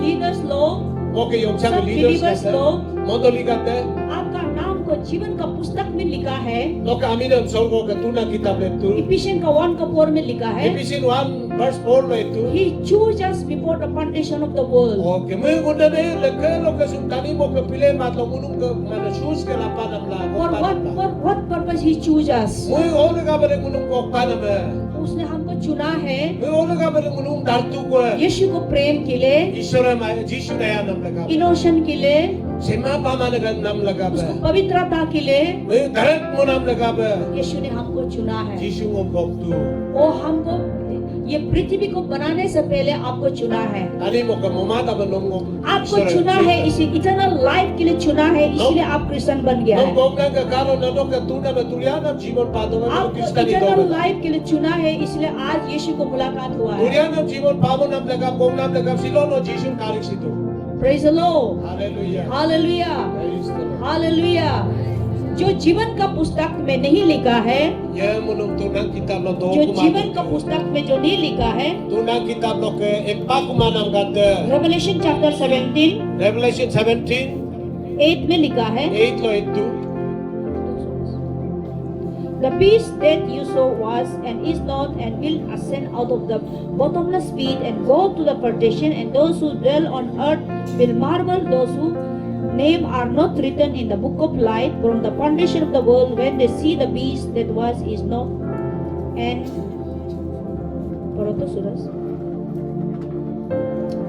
लीडर्स लोग, Okay, yung सब sang leaders believers ka लोग, modoli ka te. आपका नाम को जीवन का पुस्तक में लिखा है। No kami na sorgo ka tuna kitab le tu. Ephesian का 1 का 4 में लिखा है, Ephesians 1 verse 4 lo itu. He chose us before the foundation of the world. Okay, may gunda ne lekhe lo ke sultani mo ke pile mat lo munung ke mana shoes ke lapa nam la. For what purpose He chose us? May ole ka bare munung ko pa na me. उसने हमको चुना है May ole ka bare munung dartu ko. यीशु को प्रेम के लिए, Ishwara ma Jishu daya nam laga. इनोशन के लिए, Sema pa man ka nam laga ba. उसको पवित्रता के लिए May darat mo nam laga ba. यीशु ने हमको चुना है। Jishu mo kop tu. वो हमको ये पृथ्वी को बनाने से पहले आपको चुना है। Ani mo ka mumata ba nom mo. आपको चुना है, इसी इटर्नल लाइफ के लिए चुना है, इसलिए आप क्रिश्चियन बन गया Nom है। gong ka karo na no ka tuna ba tuliana jiban pa do ba आपको Kristani इटर्नल do. लाइफ के लिए चुना है, इसलिए आज यीशु को मुलाकात हुआ है। Tuliana jiban pa mo nam laga gong nam laga silo no Jishu karik situ. Praise the Lord, Hallelujah. Hallelujah, Praise the Lord. Hallelujah. जो जीवन का पुस्तक में नहीं लिखा है, Ye munung tunang kitab lo do जो जीवन का पुस्तक में जो नहीं लिखा है, Tunang kitab lo ke ekpa kumanam ganda. Revelation chapter 17 Revelation 17 8 में लिखा है, 8 lo itu. The beast that you saw was and is not and will ascend out of the bottomless pit and go to the perdition, and those who dwell on earth will marvel, those whose name are not written in the book of life from the foundation of the world, when they see the beast that was, is not, and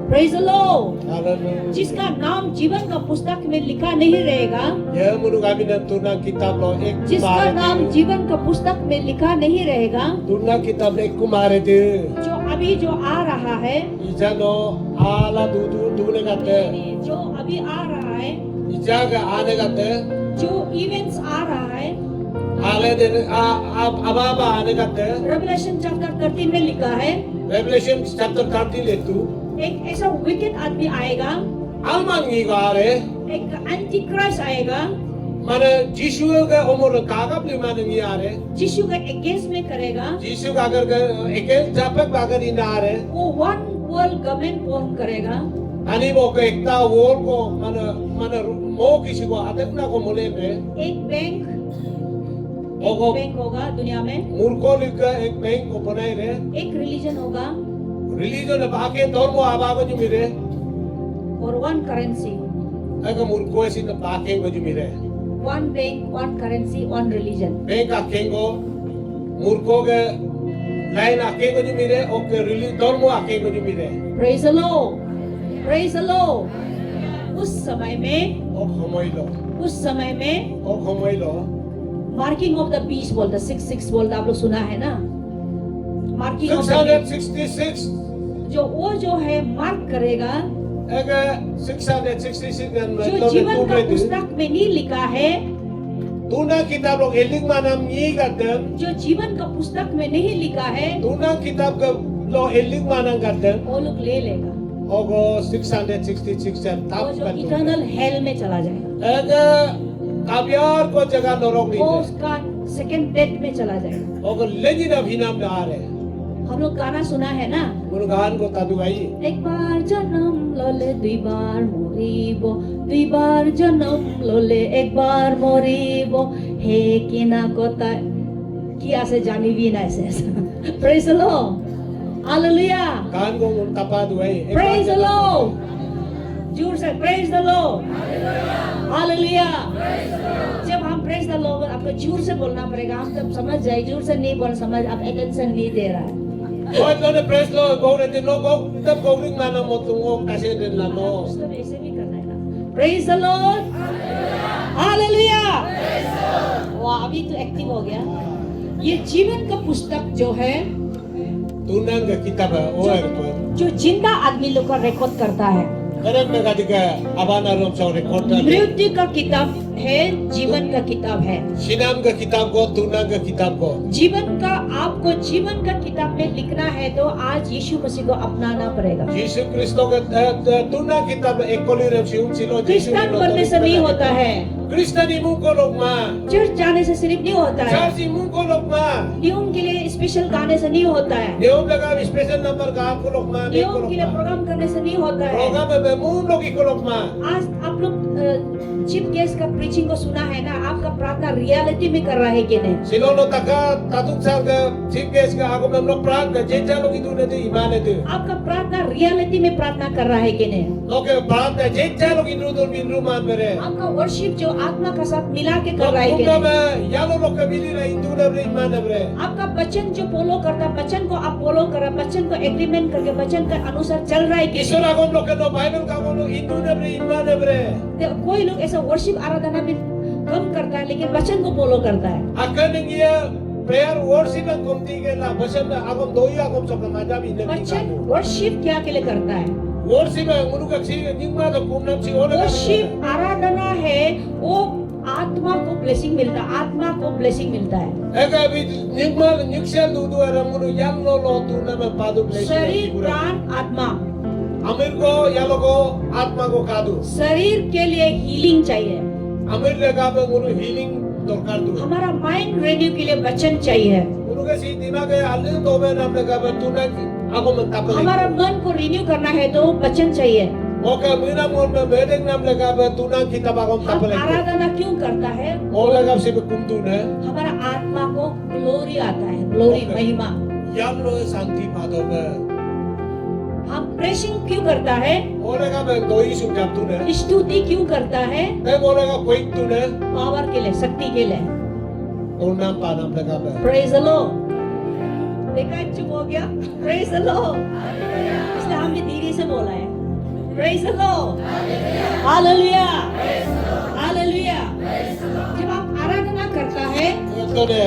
Praise the Lord. Hallelujah. जिसका नाम जीवन का पुस्तक में लिखा नहीं रहेगा, Ye munung kami na tunang kitab lo ek जिसका नाम kumare. जीवन का पुस्तक में लिखा नहीं रहेगा, Tunang kitab lo ek kumare de. जो अभी जो आ रहा है, Ija no ala du du ne gate. जो अभी आ रहा है, Ija ga ane gate. जो इवेंट्स आ रहा है, Ale de ababa ane gate. Revelation chapter 13 में लिखा है, Revelation chapter 13 itu. एक ऐसा विकेट आदमी आएगा, Alman ngi gare. एक एंटी क्राइस्ट आएगा, Mana Jishu ka umur kagap li mana ngi are. यीशु का अगेंस्ट में करेगा, Jishu ka agar ka eke japak agar ina are. वो वन वर्ल्ड गवर्नमेंट फॉर्म करेगा, Ani mo ka ekta wall ko mana mo kisi ko atak na ko mole pe. एक ओगो। बैंक होगा दुनिया में, Murko lika ek bank ko banai re. एक रिलीजन होगा Religion na baake dormo abago jumire. और one currency, Aga murko esi na baake ko jumire. One bank, one currency, one religion. Bank akengo murko ke lain akengo jumire. Okay religion dormo akengo jumire. Praise the Lord, praise the Lord. उस समय में, Ok homoy lo. उस समय में Ok homoy lo. Marking of the beast बोलता, 66 बोलता, आप लोग सुना है ना, मार्किंग ऑफ द 666. जो वो जो है मार्क करेगा, Aga 666 dan जो जीवन का पुस्तक में नहीं लिखा है, Tuna kitab lo eling manam ngi gadem. जो जीवन का पुस्तक में नहीं लिखा है, Tuna kitab ka lo eling manang gadem. वो लोग ले लेगा, Ogo 666 dan वो tap जो kan. इटर्नल हेल में चला जाएगा, Aga kabyar ko jaga norok ni. वो उसका सेकंड डेथ में चला जाएगा। Ogo leji na bhinam na are. हम लोग गाना सुना है ना, Munugahan ko tadu gai. एक बार जन्म लोले दुई बार मरिबो, दुई बार जन्म लोले एक बार मरिबो, हे किना कोता কি আছে জানিবি না শেষ। Praise the Lord, Hallelujah, Kahan ko mun tapadu gai. Praise the Lord, जोर से Praise the Lord, Hallelujah। जब हम Praise the Lord आपको जोर से बोलना पड़ेगा, हम तब समझ जाए, जोर से नहीं बोल समझ, आप अटेंशन नहीं दे रहा है। Hoy lo ne press lo go ne din lo go tap go ring manam mo tungo kasi din la no. तो ऐसे भी करना है ना। Praise the Lord, Hallelujah। वाह, अभी तो एक्टिव हो गया। ये जीवन का पुस्तक जो है, Tunang ka kitab o er ko. जो जिंदा आदमी लोग का रिकॉर्ड करता है, Karan me kadiga abana rom sa record na. मृत्यु का किताब है, जीवन का किताब है। Sinam ka kitab ko, tunang ka kitab ko. जीवन का आपको जीवन का किताब में लिखना है तो आज यीशु मसीह को अपनाना पड़ेगा। Yesus Kristo ka tunang kitab ekoli ram siung silo Yesus. Christian बनने से नहीं होता है, Kristen imu ko logma. Church जाने से सिर्फ नहीं होता है, Church imu ko logma. नियम के लिए स्पेशल गाने से नहीं होता है, Deom laga special number ka ko logma. नियम के लिए प्रोग्राम करने से नहीं होता है। Program me mun logi ko logma. आज आप लोग चीफ गेस्ट का प्रीचिंग को सुना है ना, आपका प्रार्थना रियलिटी में कर रहा है कि नहीं? Silono taga tatung sal ke chief guest ka ako memang pran ke jeja lo itu nanti iman itu. आपका प्रार्थना रियलिटी में प्रार्थना कर रहा है कि नहीं? Oke pran ke jeja lo itu tu minru man bere. आपका वर्शिप जो आत्मा का साथ मिला के कर रहा है कि Kumna नहीं? me ya lo ke bili na itu na bere iman na bere. आपका वचन जो फॉलो करता है, वचन को आप फॉलो कर रहे हैं, वचन को एग्रीमेंट करके वचन के अनुसार चल रहा है कि Isor नहीं? ako lo ke no Bible ka ako lo itu na bere iman na bere. कोई लोग ऐसा वर्शिप आराधना में कम करता है लेकिन वचन को फॉलो करता है। Akan ngia prayer worship ang komti ke la basan na akom doi akom sok na madam ini. वचन वर्शिप क्या के लिए करता है? Worship ang unu ka si ningma to kumnam si ola. Worship आराधना है, वो आत्मा को ब्लेसिंग मिलता है, आत्मा को ब्लेसिंग मिलता है। Eka bi ningma niksel du du aram unu yang lo tu na me padu blessing. शरीर प्राण आत्मा, Amir ko yalo ko atma ko kadu. शरीर के लिए हीलिंग चाहिए, Amir le ka be unu healing dorkar du. हमारा माइंड रेन्यू के लिए वचन चाहिए, Unu ke si dimag ke alu to be nam le ka be tu na ako man tapal. हमारा मन को रिन्यू करना है तो वचन चाहिए। Oke mina mon me bedeng nam le ka be tu na kitab ako हम tapal. आराधना क्यों करता है? Ola ka si be kumtu na. हमारा आत्मा को ग्लोरी आता है, ग्लोरी महिमा। Yang lo santi pado be. हम प्रेसिंग क्यों करता है? Ola ka be doi sum jap tu na. स्तुति क्यों करता है? Te ola ka koik tu na. Power के लिए, शक्ति के लिए। Onam pa nam le ka be. Praise the Lord. देखा चुप हो गया? Praise the Lord. इसलिए हमने धीरे से बोला है, praise the Lord, hallelujah, hallelujah. जब आप आराधना करता है, Ito ne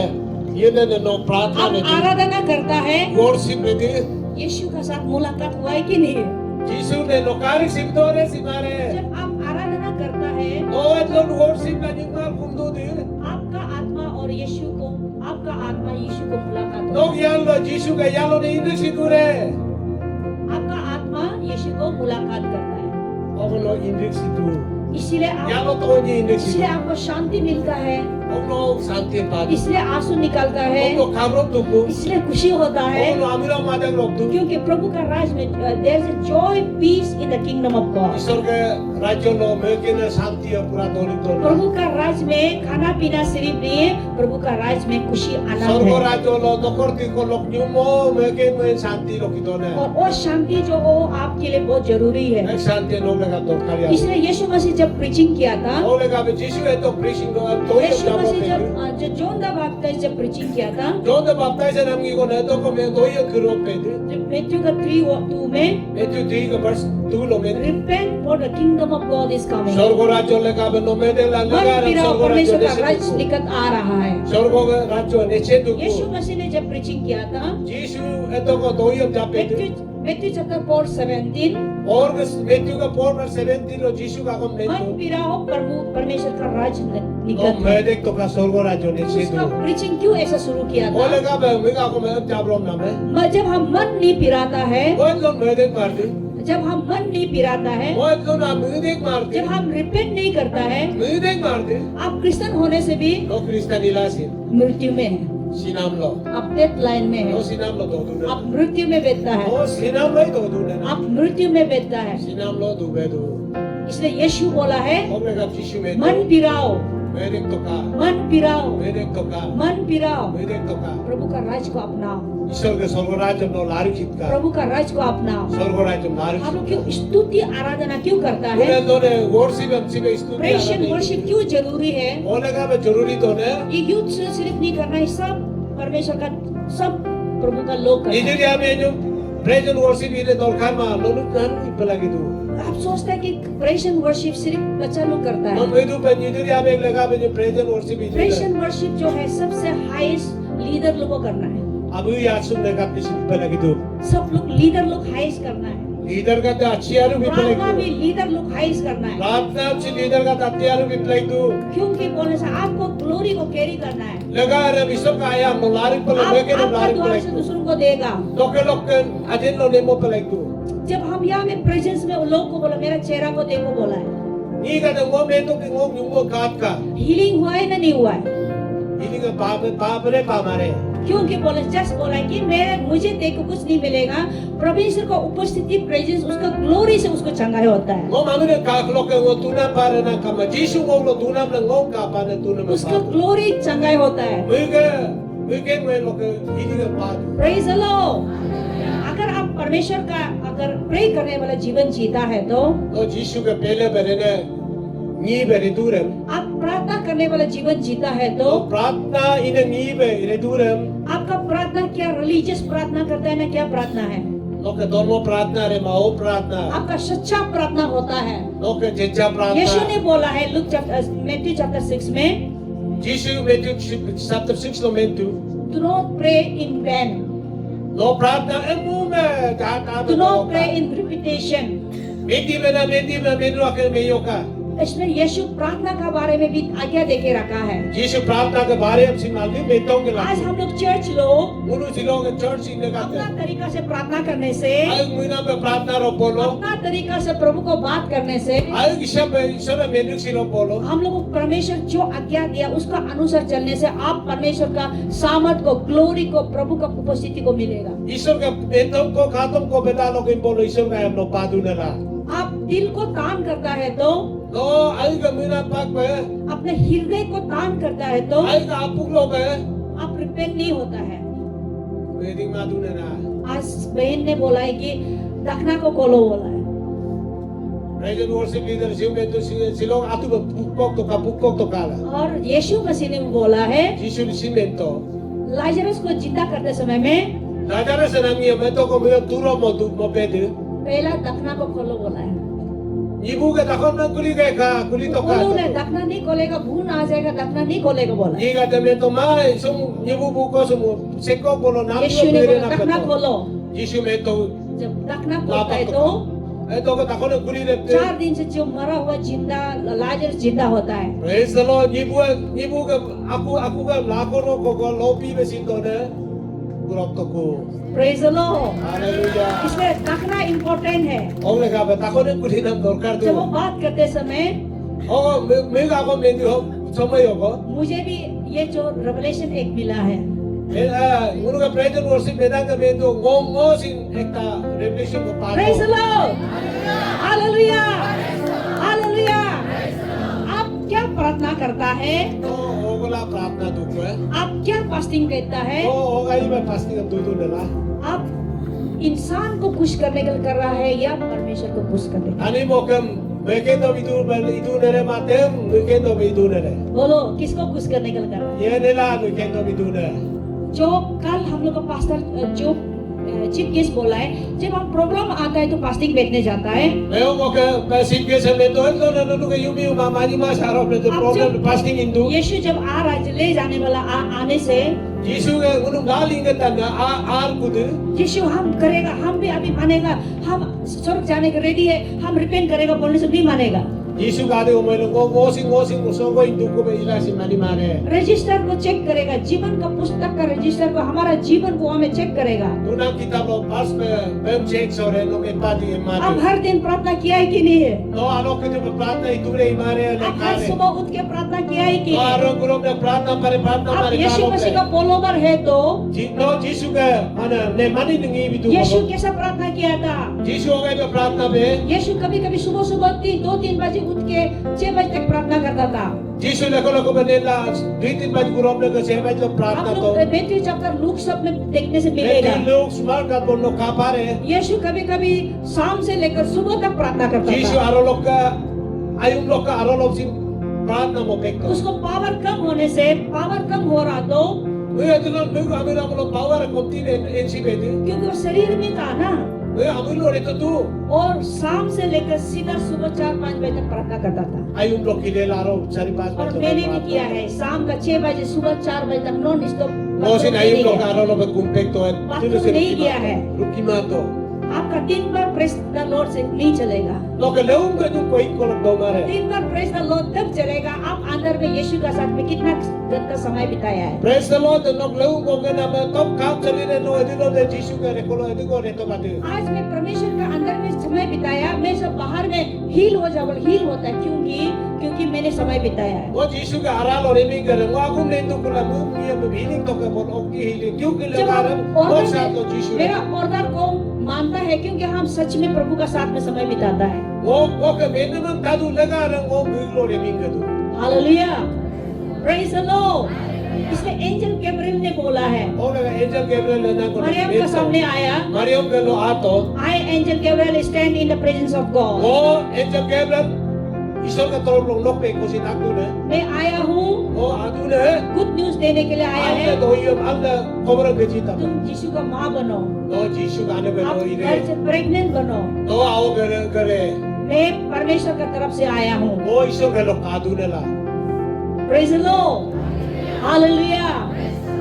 yun na no pratha आप ne. आराधना करता है, Worship ne di. यीशु का साथ मुलाकात हुआ है कि नहीं? Jesus ne no kari simdore simare. जब आप आराधना करता है, Oh, Lord, worship na ningmal kumdo di. आपका आत्मा और यीशु को, आपका आत्मा यीशु को मुलाकात No होता है। yalo Jesus ka yalo ne inu sigure. आपका आत्मा यीशु को मुलाकात करता है, Oh no indrik situ. इसलिए आप, Yalo to ni indrik situ. इसलिए आपको शांति मिलता है, Oh no santi padu. इसलिए आंसू निकलता है, Oh no kamrom tuku. इसलिए खुशी होता है, Oh no amira madang roktu. क्योंकि प्रभु का राज में there is a joy peace in the kingdom of God. Isor ke rajo no mekena santi ya pura doli doli. प्रभु का राज में खाना पीना सिर्फ नहीं है, प्रभु का राज में खुशी आनंद Sorgo है, rajo lo dokorti ko lok nyumo meken me santi lokitone. और वो शांति जो हो आपके लिए बहुत जरूरी है। Ek santi no lega dorkar ya. इसलिए यीशु मसीह जब प्रीचिंग किया था, Oh lega be Jesus eto preaching do to Yeshu jabo Masih pe. जब जॉन द बैप्टिस्ट जब प्रीचिंग किया था, John the Baptizer namgi ko na to ko me to ye kiro pe de. जब मैथ्यू का 3:2 में Matthew 3 ka verse 2 lo me. Repent for the kingdom of God is coming. Sorgo rajo le ka be no me de la मन laga फिरा sorgo परमेश्वर rajo का राज de. निकट आ रहा है। Sorgo rajo ne che du. यीशु मसीह ने जब प्रीचिंग किया था, Jesus eto ko to ye jape de. Matthew chapter 4:17, और Matthew का 4 verse 17 lo Jesus का को me मन to. फिराओ प्रभु परमेश्वर का राज Oh निकट me है। de to ka sorgo rajo ne che उसका du. प्रीचिंग क्यों ऐसा शुरू किया Oh था? lega be me ka ko me jabrom na me. जब हम मन नहीं फिराता है, Oh lo me de mar de. जब हम मन नहीं फिराता है, Oh lo na me de mar de. जब हम रिपेंट नहीं करता है, Me de mar de. आप क्रिश्चियन होने से भी No Kristen ilasin. मृत्यु में है, Sinam lo. आप डेथ लाइन में No है, sinam lo do du आप na. मृत्यु में बैठता है, Oh sinam lo do du na. आप मृत्यु में बैठता है। Sinam lo du be du. इसलिए यीशु बोला है, Oh me ka Jesus me. मन फिराओ, Me de to ka. मन फिराओ, Me de to ka. मन फिराओ, Me de to ka. प्रभु का राज को अपनाओ, ईश्वर के स्वर्गराज्य में लारी खींच का प्रभु का राज को अपनाओ। स्वर्गराज्य में लारी आप लोग क्यों स्तुति आराधना क्यों करता है? उन्हें तो ने वर्शिप हमसे में स्तुति प्रेशन वर्शिप क्यों जरूरी है? होने का में जरूरी तो ने ये युद्ध से सिर्फ नहीं करना है, सब परमेश्वर का, सब प्रभु का लोग करना है। निजरिया में जो प्रेजेंट वर्शिप ये दरकार में लोनु जान इपला की दो आप सोचते हैं कि प्रेशन वर्शिप सिर्फ बच्चा लोग करता हम है। में दो पे निजरिया में एक लगा में जो प्रेजेंट वर्शिप ये प्रेशन वर्शिप जो है सबसे हाईएस्ट लीडर लोगों को करना है। अब ये आज सुनने का किसी इपला की दो सब लोग लीडर लोग हाईएस्ट करना है। लीडर का तो अच्छी आरु इपला प्रार्थना की भी लीडर लोग हाईएस्ट करना है, प्रार्थना अच्छी लीडर का अच्छी आरु इपला की दो क्योंकि बोलने से आपको ग्लोरी को कैरी करना है। लगा रे विश्व का आया हम लारी पर आप लेके आपका लारी द्वार पर से दूसरों को देगा। लोके अजिन लो नेमो पर दो जब हम यहाँ में प्रेजेंस में उन लोग को बोला, मेरा चेहरा को देखो बोला है, नी का वो में तो कि वो काट का हीलिंग हुआ है ना नहीं हुआ है? ini ke pa रे पा मारे क्योंकि बोले जस्ट बोला कि मुझे देख के कुछ नहीं मिलेगा, परमेश्वर का उपस्थिति प्रेजेंस उसका ग्लोरी से उसको चंगाई होता है, Ngom amine ka klok ngo tuna para na kama Jisu ngom lo tuna na ngom ka pa na tuna ma. उसका ग्लोरी चंगाई होता है। Muge me lo ke ini ka pa. Praise the Lord. अगर आप परमेश्वर का अगर प्रे करने वाला जीवन जीता है तो तो Jisu ke pele bere ne ngi bere durem. आप प्रार्थना करने वाला जीवन जीता है तो तो प्रार्थना ine ngi bere durem. आपका प्रार्थना क्या रिलीजियस प्रार्थना करता है ना क्या प्रार्थना है, Lo ke dormo प्रार्थना रे mao प्रार्थना. आपका सच्चा प्रार्थना होता है। Lo ke jeja यीशु प्रार्थना. ने बोला है मैथ्यू चैप्टर 6 में, Jisu Matthew chapter 6 lo mentu. do not pray in vain, Lo प्रार्थना emu me ka ka. do not pray in repetition। Menti me menu akan me yoka. इसमें यीशु प्रार्थना का बारे में भी आज्ञा देके रखा है। Jisu प्रार्थना के बारे में सिंगाल में बेतों के आज लाग. हम लोग चर्च लोग मुनु जिलों के चर्च इन का अपना तरीका से प्रार्थना करने से, आज मुइना पे प्रार्थना रो बोलो. अपना तरीका से प्रभु को बात करने से आज ईश्वर मेनु सिलो बोलो. हम लोग को परमेश्वर जो आज्ञा दिया उसका अनुसार चलने से आप परमेश्वर का सामर्थ को, ग्लोरी को, प्रभु का उपस्थिति को मिलेगा। ईश्वर के बेतों को खातों को बेटा लोग इन बोलो ईश्वर का हम लोग पादू न ला. आप दिल को तान करता है तो, तो आज का मुइना पाक पे अपने हृदय को तान करता है तो आज का आपुक लोग है आप रिपेंट नहीं होता है। वेदिंग मादू न ला. आज बहन ने बोला है कि दखना को खोलो बोला है। प्रेजेंट वर्शिप लीडर शिव में तो सिलों आतु पुक्कोक तो काला. और यीशु मसीह ने बोला है Jisu simento. लाजरस को जिंदा करते समय में Lazarus nangi मैं तो को मैं दूरो mo pede. पहला दखना को खोलो बोला है। Ibu के takon में कुली तो खोलो का. नहीं, दखना नहीं खोलेगा, भून आ जाएगा, दखना नहीं खोलेगा बोला है। Ni kata me to mai sum ibu buko sum seko bolo nam यीशु ने बोला दखना खोलो। Jisu me to जब दखना खोलता है तो तो को takon kuli de. 4 दिन से जो मरा हुआ जिंदा लाजरस जिंदा होता है। Praise the Lord. Ibu के aku का लाखों को लोपी में सिंतो ने kurap to ko. Praise the Lord. Hallelujah. इसलिए दखना इम्पोर्टेंट है। Oleh ka takon kuli nam dorkar जब वो tu. बात करते समय Oh me ka ko me ho समय होगा. मुझे भी ये जो रेवलेशन एक मिला है। Munu ka present worship medan ka me to ngo sin ekta revelation ko pa. Praise the Lord. Hallelujah, hallelujah. आप क्या प्रार्थना करता है, तो होगला प्रार्थना दुख है. आप क्या फास्टिंग करता है, तो होगा ही मैं फास्टिंग अब दूध डला. आप इंसान को खुश करने के लिए कर रहा है या परमेश्वर को खुश करने के लिए? Ani mo kam weekend of itu nere matem weekend of itu nere. बोलो किसको खुश करने के लिए कर रहा है? Ye nela weekend of itu nere. जो कल हम लोग का पास्टर जो चीफ गेस्ट बोला है, जब हम प्रॉब्लम आता है तो फास्टिंग बैठने जाता है। Leo mo ka pasin ke sa meto ito na nanu ka yumi umamani mas harap na the आप problem जब fasting into. यीशु जब आ रहा है, ले जाने वाला आने से Jisu ka unong galing ka tanda ar kudu. यीशु हम करेगा, हम भी अभी मानेगा, हम स्वर्ग जाने के रेडी है, हम रिपेंट करेगा बोलने से भी मानेगा। Jisu ka de umay ng ngosing muso ko into ko ba ila si mani mare. Register को चेक करेगा, जीवन का पुस्तक का रजिस्टर को, हमारा जीवन को हमें चेक करेगा। Tunang kita mo pas pem check sore no ke pati अब mare. हर दिन प्रार्थना किया है कि नहीं है? No ano ka de प्रार्थना itu re mare अब हर lekare. सुबह उठ के प्रार्थना किया है कि No नहीं? aro gurom na प्रार्थना अब mare यीशु मसीह का फॉलोवर है तो No Jisu ka mana ne mani ngi bitu. यीशु कैसा प्रार्थना किया था? Jisu ka ba प्रार्थना be. यीशु कभी कभी सुबह सुबह 2-3 बजे उठ के 6 बजे तक प्रार्थना करता था। Jisu na ko banela 2-3 baj gurom na kasi baj आप प्रार्थना लोग to. मैथ्यू चैप्टर लूक सब में देखने से मिलेगा। Many लोग smart का बोलो का पारे. यीशु कभी कभी शाम से लेकर सुबह तक प्रार्थना करता Jisu था। aro लोग का ayum लोग का aro लोग sin प्रार्थना mo pekto. उसको पावर कम होने से, पावर कम हो रहा तो Uy ito lang bago amin ang mga power konti na NC pwede. क्योंकि वो शरीर में था ना, Uy amin lo ito tu. और शाम से लेकर सीधा सुबह 4-5 बजे तक प्रार्थना करता था। Ayum lo kilelaro sari pas और मैंने भी किया है, शाम का 6 बजे सुबह 4 बजे तक non stop. No sin ayum lo aro lo bagkumpekto at bathroom नहीं गया है। Rukimato. आपका दिन भर प्रेस द लॉर्ड से नहीं चलेगा। Lo ka leung ka tu koi ko lang mare. दिन भर प्रेस द लॉर्ड तब चलेगा आप अंदर में यीशु का साथ में कितना दिन का समय बिताया है। Praise the Lord no leung ko ka na ba top काम चली रे no edilo de Jisu ka re ko lo ediko re to bate. आज मैं परमेश्वर का अंदर में समय बिताया, मैं सब बाहर में हील हो होता है, क्योंकि मैंने में समय बिताया है। वो यीशु का हरा लो रेमी करे वो आगुम नहीं तो कुला मुंह में भीनिंग तो के बोल ओके ही क्यों के जब लगा हम रहे वो साथ तो ऑर्डर यीशु मेरा ऑर्डर को मानता है क्योंकि हम सच में प्रभु का साथ में समय बिताता है। वो के मेनू में तादू लगा रहे वो लो रेमी करे हालेलुया, प्रेज द लॉर्ड। इसलिए एंजल गैब्रिएल ने बोला है, वो लगा एंजल गैब्रिएल लेना को मरियम के सामने आया, मरियम के लो आ तो I angel Gabriel stand in the presence of God. वो एंजल गैब्रिएल ईश्वर का तरफ लोग पे कोशिश आदू ने मैं आया हूँ वो आदू ने गुड न्यूज देने के लिए आया अल्लाह है, तो ये अल्लाह खबर भेजीता तुम यीशु का माँ बनो, तो यीशु गाने पे आप लो इरे घर से प्रेग्नेंट बनो। तो आओ करे मैं परमेश्वर की तरफ से आया हूँ। वो ईश्वर के लोग आदू ने ला प्रेज द लॉर्ड, हालेलुया।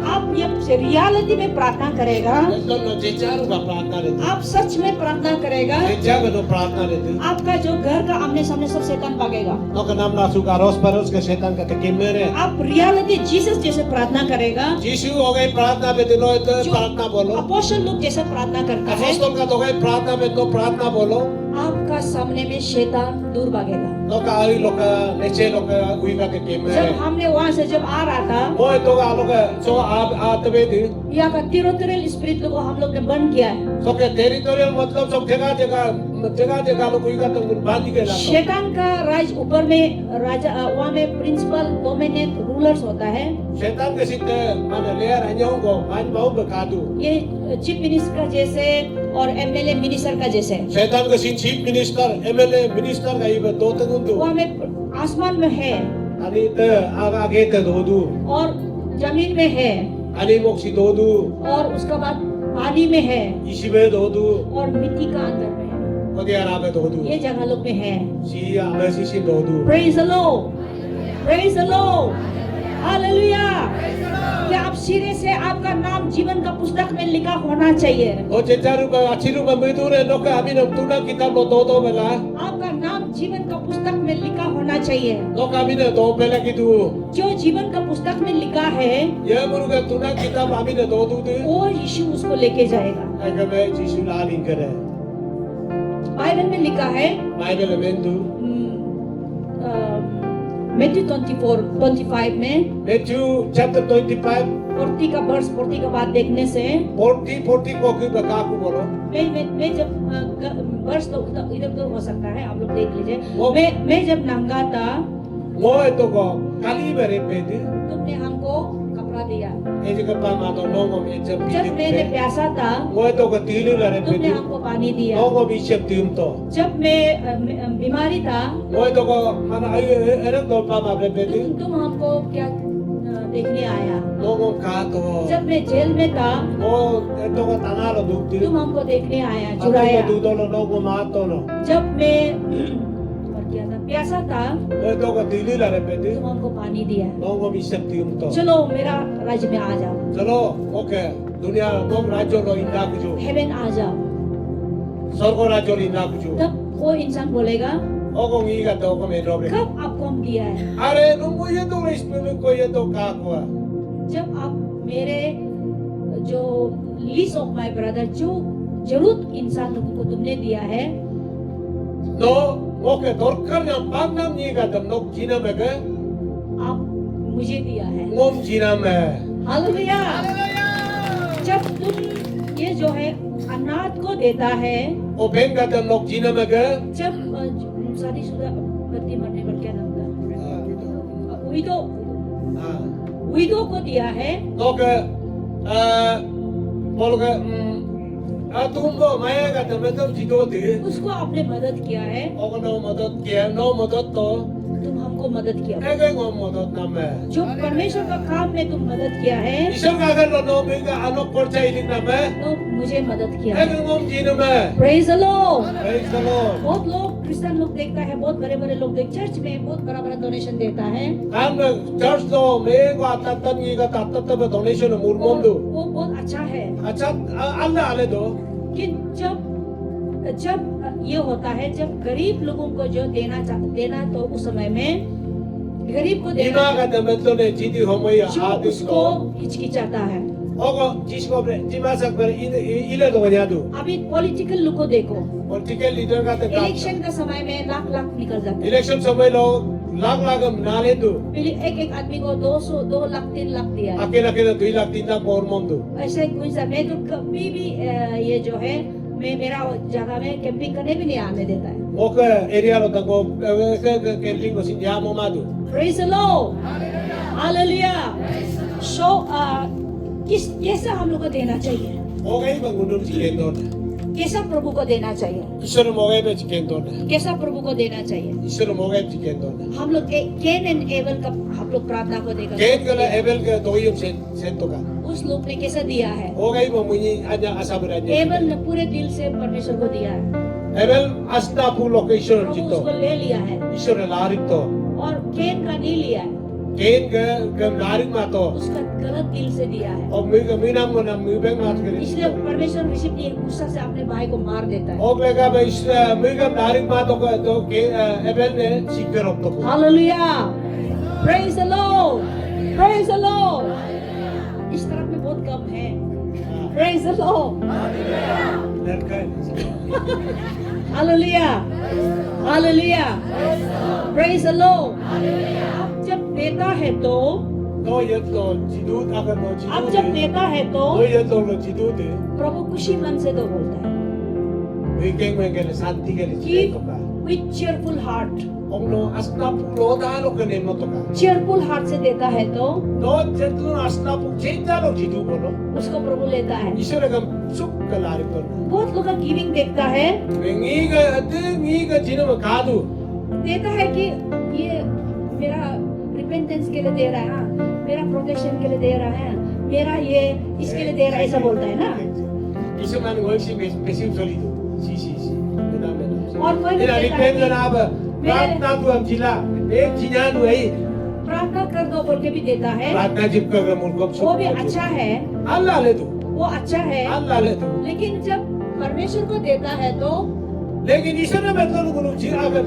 आप ये रियलिटी में प्रार्थना करेगा, मतलब नो जेचारू का प्रार्थना रहती आप सच में प्रार्थना करेगा, जेचा का तो प्रार्थना रहती आपका जो घर का आमने सामने सब शैतान भागेगा। तो का नाम नासु का रोस परोस के शैतान का के मेरे आप रियलिटी जीसस जैसे प्रार्थना करेगा, यीशु हो गई प्रार्थना में दिनो तो जो प्रार्थना बोलो अपोस्टल लोग जैसे प्रार्थना करता है, अपोस्तल का तो गई प्रार्थना में तो प्रार्थना बोलो आपका सामने में शैतान दूर भागेगा। तो का आई लोग नेचे लोग हुई का के मेरे जब हमने वहां से जब आ रहा था, वो तो का लोग सो आप आते थी यहाँ का टेरिटोरियल स्पिरिट को हम लोग ने बंद किया है। सो के टेरिटोरियल मतलब सब जगह लोग हुई का तो बांध के लाओ शैतान का राज ऊपर में राजा वहाँ में प्रिंसिपल डोमिनेट रूलर्स होता है। शैतान के सिद्ध माने लेयर हजाओं को मान बहु बका दू ये चीफ मिनिस्टर जैसे और एमएलए मिनिस्टर का जैसे शैतान के सिद्ध चीफ मिनिस्टर एमएलए मिनिस्टर का ये दो तक उनको वहाँ में आसमान में है अनि त आगे ते दोदू और जमीन में है अनि मोक्षी दोदू और उसके बाद पानी में है इसी में दोदू और मिट्टी का अंदर में है। पदियारा में दोदू ये जगह लोग में है। सी आमे सी दोदू praise the Lord, praise the Lord, hallelujah. क्या आप सिरे से आपका नाम जीवन का पुस्तक में लिखा होना चाहिए। ओ जेचारू का अच्छी रूप में दूर है लोग अभी न तुना किताब लो दो बेला आपका नाम जीवन का पुस्तक में लिखा होना चाहिए। लोग अभी न दो बेला की दू जो जीवन का पुस्तक में लिखा है ये मुरु का तुना किताब अभी न दो दू दे वो यीशु उसको लेके जाएगा। अगर मैं यीशु लाल ही करे बाइबल में लिखा है बाइबल में दू मैथ्यू 24:25 में मैथ्यू चैप्टर 25 40 का वर्ष 40 का बात देखने से 40 को की बका को बोलो मैं जब वर्ष तो इधर उधर हो सकता है, आप लोग देख लीजिए। वो- मैं जब नंगा था वो तो को काली बेरे पे दी तुमने हमको कपड़ा दिया, ये जगह पा मा तो लोगों में जब जब मैंने प्यासा था वो तो को तीलू लरे पे तुमने दी हमको पानी दिया, लोगों भी सब तीम तो जब मैं बीमारी था वो तो को माना आई अरे तो पा मा पे दी तुम हमको क्या देखने आया, लोगों का तो जब मैं जेल में था वो तो को तना लो दुख दी तुम हमको देखने आया, अगर चुराया। वो दूधो लो लोगों मार तो लो जब मैं और क्या था प्यासा था वो तो को तीलू लरे पे दी तुम हमको पानी दिया। लोगों भी सब तीम तो चलो मेरा राज्य में आ जाओ, चलो ओके दुनिया लोग राज्य लो इंदा कुछ हेवन आ जाओ। स्वर्ग राज्य लो इंदा कुछ तब वो इंसान बोलेगा ओको मी का तो को में रोबे कब आपको हम दिया है, अरे तुमको ये तो इसमें कोई ये तो का हुआ जब आप मेरे जो लीस्ट ऑफ माय ब्रदर जो जरूरत इंसान लोगों को तुमने दिया है 너 오케이 돌카냐 방남 니가 너 지나메게 आप मुझे दिया है। 몸 지나메 हालेलुया। जब तुम ये जो है अनाथ को देता है, 오 뱅가 너 지나메게 जब शादीशुदा पति मरने पर क्या नाम था, विडो को दिया है, 너게 बोलगे तुमको माया가 너 지도데 उसको आपने मदद किया है, ओको 너 मदद किया 너 मदद तो तुम हमको मदद किया। एगे 너 मदद नामे जो परमेश्वर का काम में तुम मदद किया है ईश्वर का अगर 너 मेगा आनो परचाई नामे तो मुझे मदद किया। एगे 몸 지나메 praise the Lord. Praise the Lord बहुत लोग क्रिश्चियन लोग देखता है, बहुत बड़े बड़े लोग देख चर्च में बहुत बड़ा बड़ा डोनेशन देता है, 난 चर्च도 매고 아따딴 이가 따따따베 도네이션을 और 물몬도 वो बहुत अच्छा है। अच्छा अल्लाह आले도 कि जब जब ये होता है, जब गरीब लोगों को जो देना तो उस समय में गरीब को देना 이마가 되면서네 지디 호모야 जो उसको 아디스도 हिचकिचाता है। 어거 지시고브레 지마삭베 이래도 그냐도 अभी पॉलिटिकल लोग को देखो, पॉलिटिकल लीडर का तो काम इलेक्शन का समय में लाख लाख निकल जाता है। इलेक्शन समय लोग Lag-lagam naledu. एक आदमी को 200 2 लाख 3 लाख दिया है। Akin-akin 2 lakh 3 lakh or mondo. ऐसे कुछ मैं तो कभी भी ये जो है मैं मेरा जगह में कैंपिंग करने भी नहीं आने देता है। Oka area lo tango camping ko sin ya momadu. Praise the Lord, Hallelujah। So किस कैसा हम लोग को देना चाहिए, Okai bangunur chicken don. कैसा प्रभु को देना चाहिए, Isoro mogai be chicken don. कैसा प्रभु को देना चाहिए। Isoro mogai chicken don. हम लोग केन एंड एबल का हम लोग प्रार्थना को देगा। Ken kala ebel ke doyum sen to ka. उस लोग ने कैसा दिया है, Okai mo muni anya asabranya. Able ने पूरे दिल से परमेश्वर को दिया है Ebel asta pu location प्रभु jito. उसको ले लिया है, Isoro larito. और केन का नहीं लिया है, Ken ke laring mato. उसका गलत दिल से दिया है। Og minam mo nam mubeng mat kari. इसलिए परमेश्वर ऋषि ने गुस्सा से अपने भाई को मार देता है। Og lega be is mugam laring mato ko to ke ebel ne sikperop to. Hallelujah, praise the Lord, praise the Lord। इस तरफ में बहुत कम है। Praise the Lord, Hallelujah, Hallelujah, praise the Lord। अब जब देता है तो No yet to jidut agar no jidut. अब जब देता है तो No yet to jidut. प्रभु खुशी मन से तो बोलता है Weekend में गए शांति के लिए कि चाहिए तो का। with cheerful heart, हम लोग अस्ना पुलो दालो के नेम तो का। cheerful heart से देता है तो No जतलो अस्ना पु चेंजा लो जिदू बोलो। उसको प्रभु लेता है। ईश्वर का सुख कलारी पर। बहुत लोग का गिविंग देखता है, नी का जिन्हों में कादू। देता है कि ये मेरा रिपेंटेंस के लिए दे रहा है, हाँ, मेरा प्रोटेक्शन के लिए दे रहा है, मेरा ये इसके लिए दे रहा है, ऐसा बोलता है ना। ईश्वर मान गोई सी बेसिक सोली दो। सी मेरा और कोई नहीं मेरा कहता है रिपेंट ना अब प्रार्थना तो हम जिला एक जिना नु है। प्रार्थना कर दो बोल के भी देता है, प्रार्थना जिप कर मुल्कों वो भी अच्छा है, अल्लाह ले दो। वो अच्छा है, अल्लाह ले दो। लेकिन जब परमेश्वर को देता है तो लेकिन ईश्वर ने मतलब गुरु जी अगर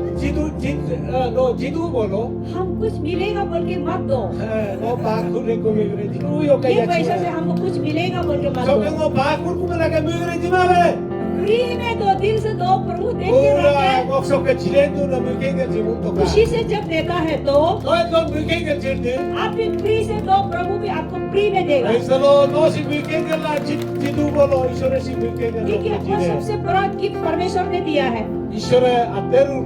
जिदू बोलो हम कुछ मिलेगा बोल के मत दो। नो बाकुर रे को मिले जिदू यो ये कया पैसा से हमको कुछ मिलेगा बोल के मत सब दो। नो बाकुर को लगा मिले जिमा में फ्री में दो, दिल से दो, प्रभु देख के पूरा रहते हैं। वो सब के चिले तो न मिले के जीवन तो का खुशी से जब देता है तो तो मिले के चिरते आप भी फ्री से दो, प्रभु भी आपको फ्री में देगा। ऐसा नो सी मिले के ला जिदू बोलो ईश्वर से मिले के क्योंकि वो सबसे बड़ा गिफ्ट परमेश्वर ने दिया है। ईश्वर अतेरु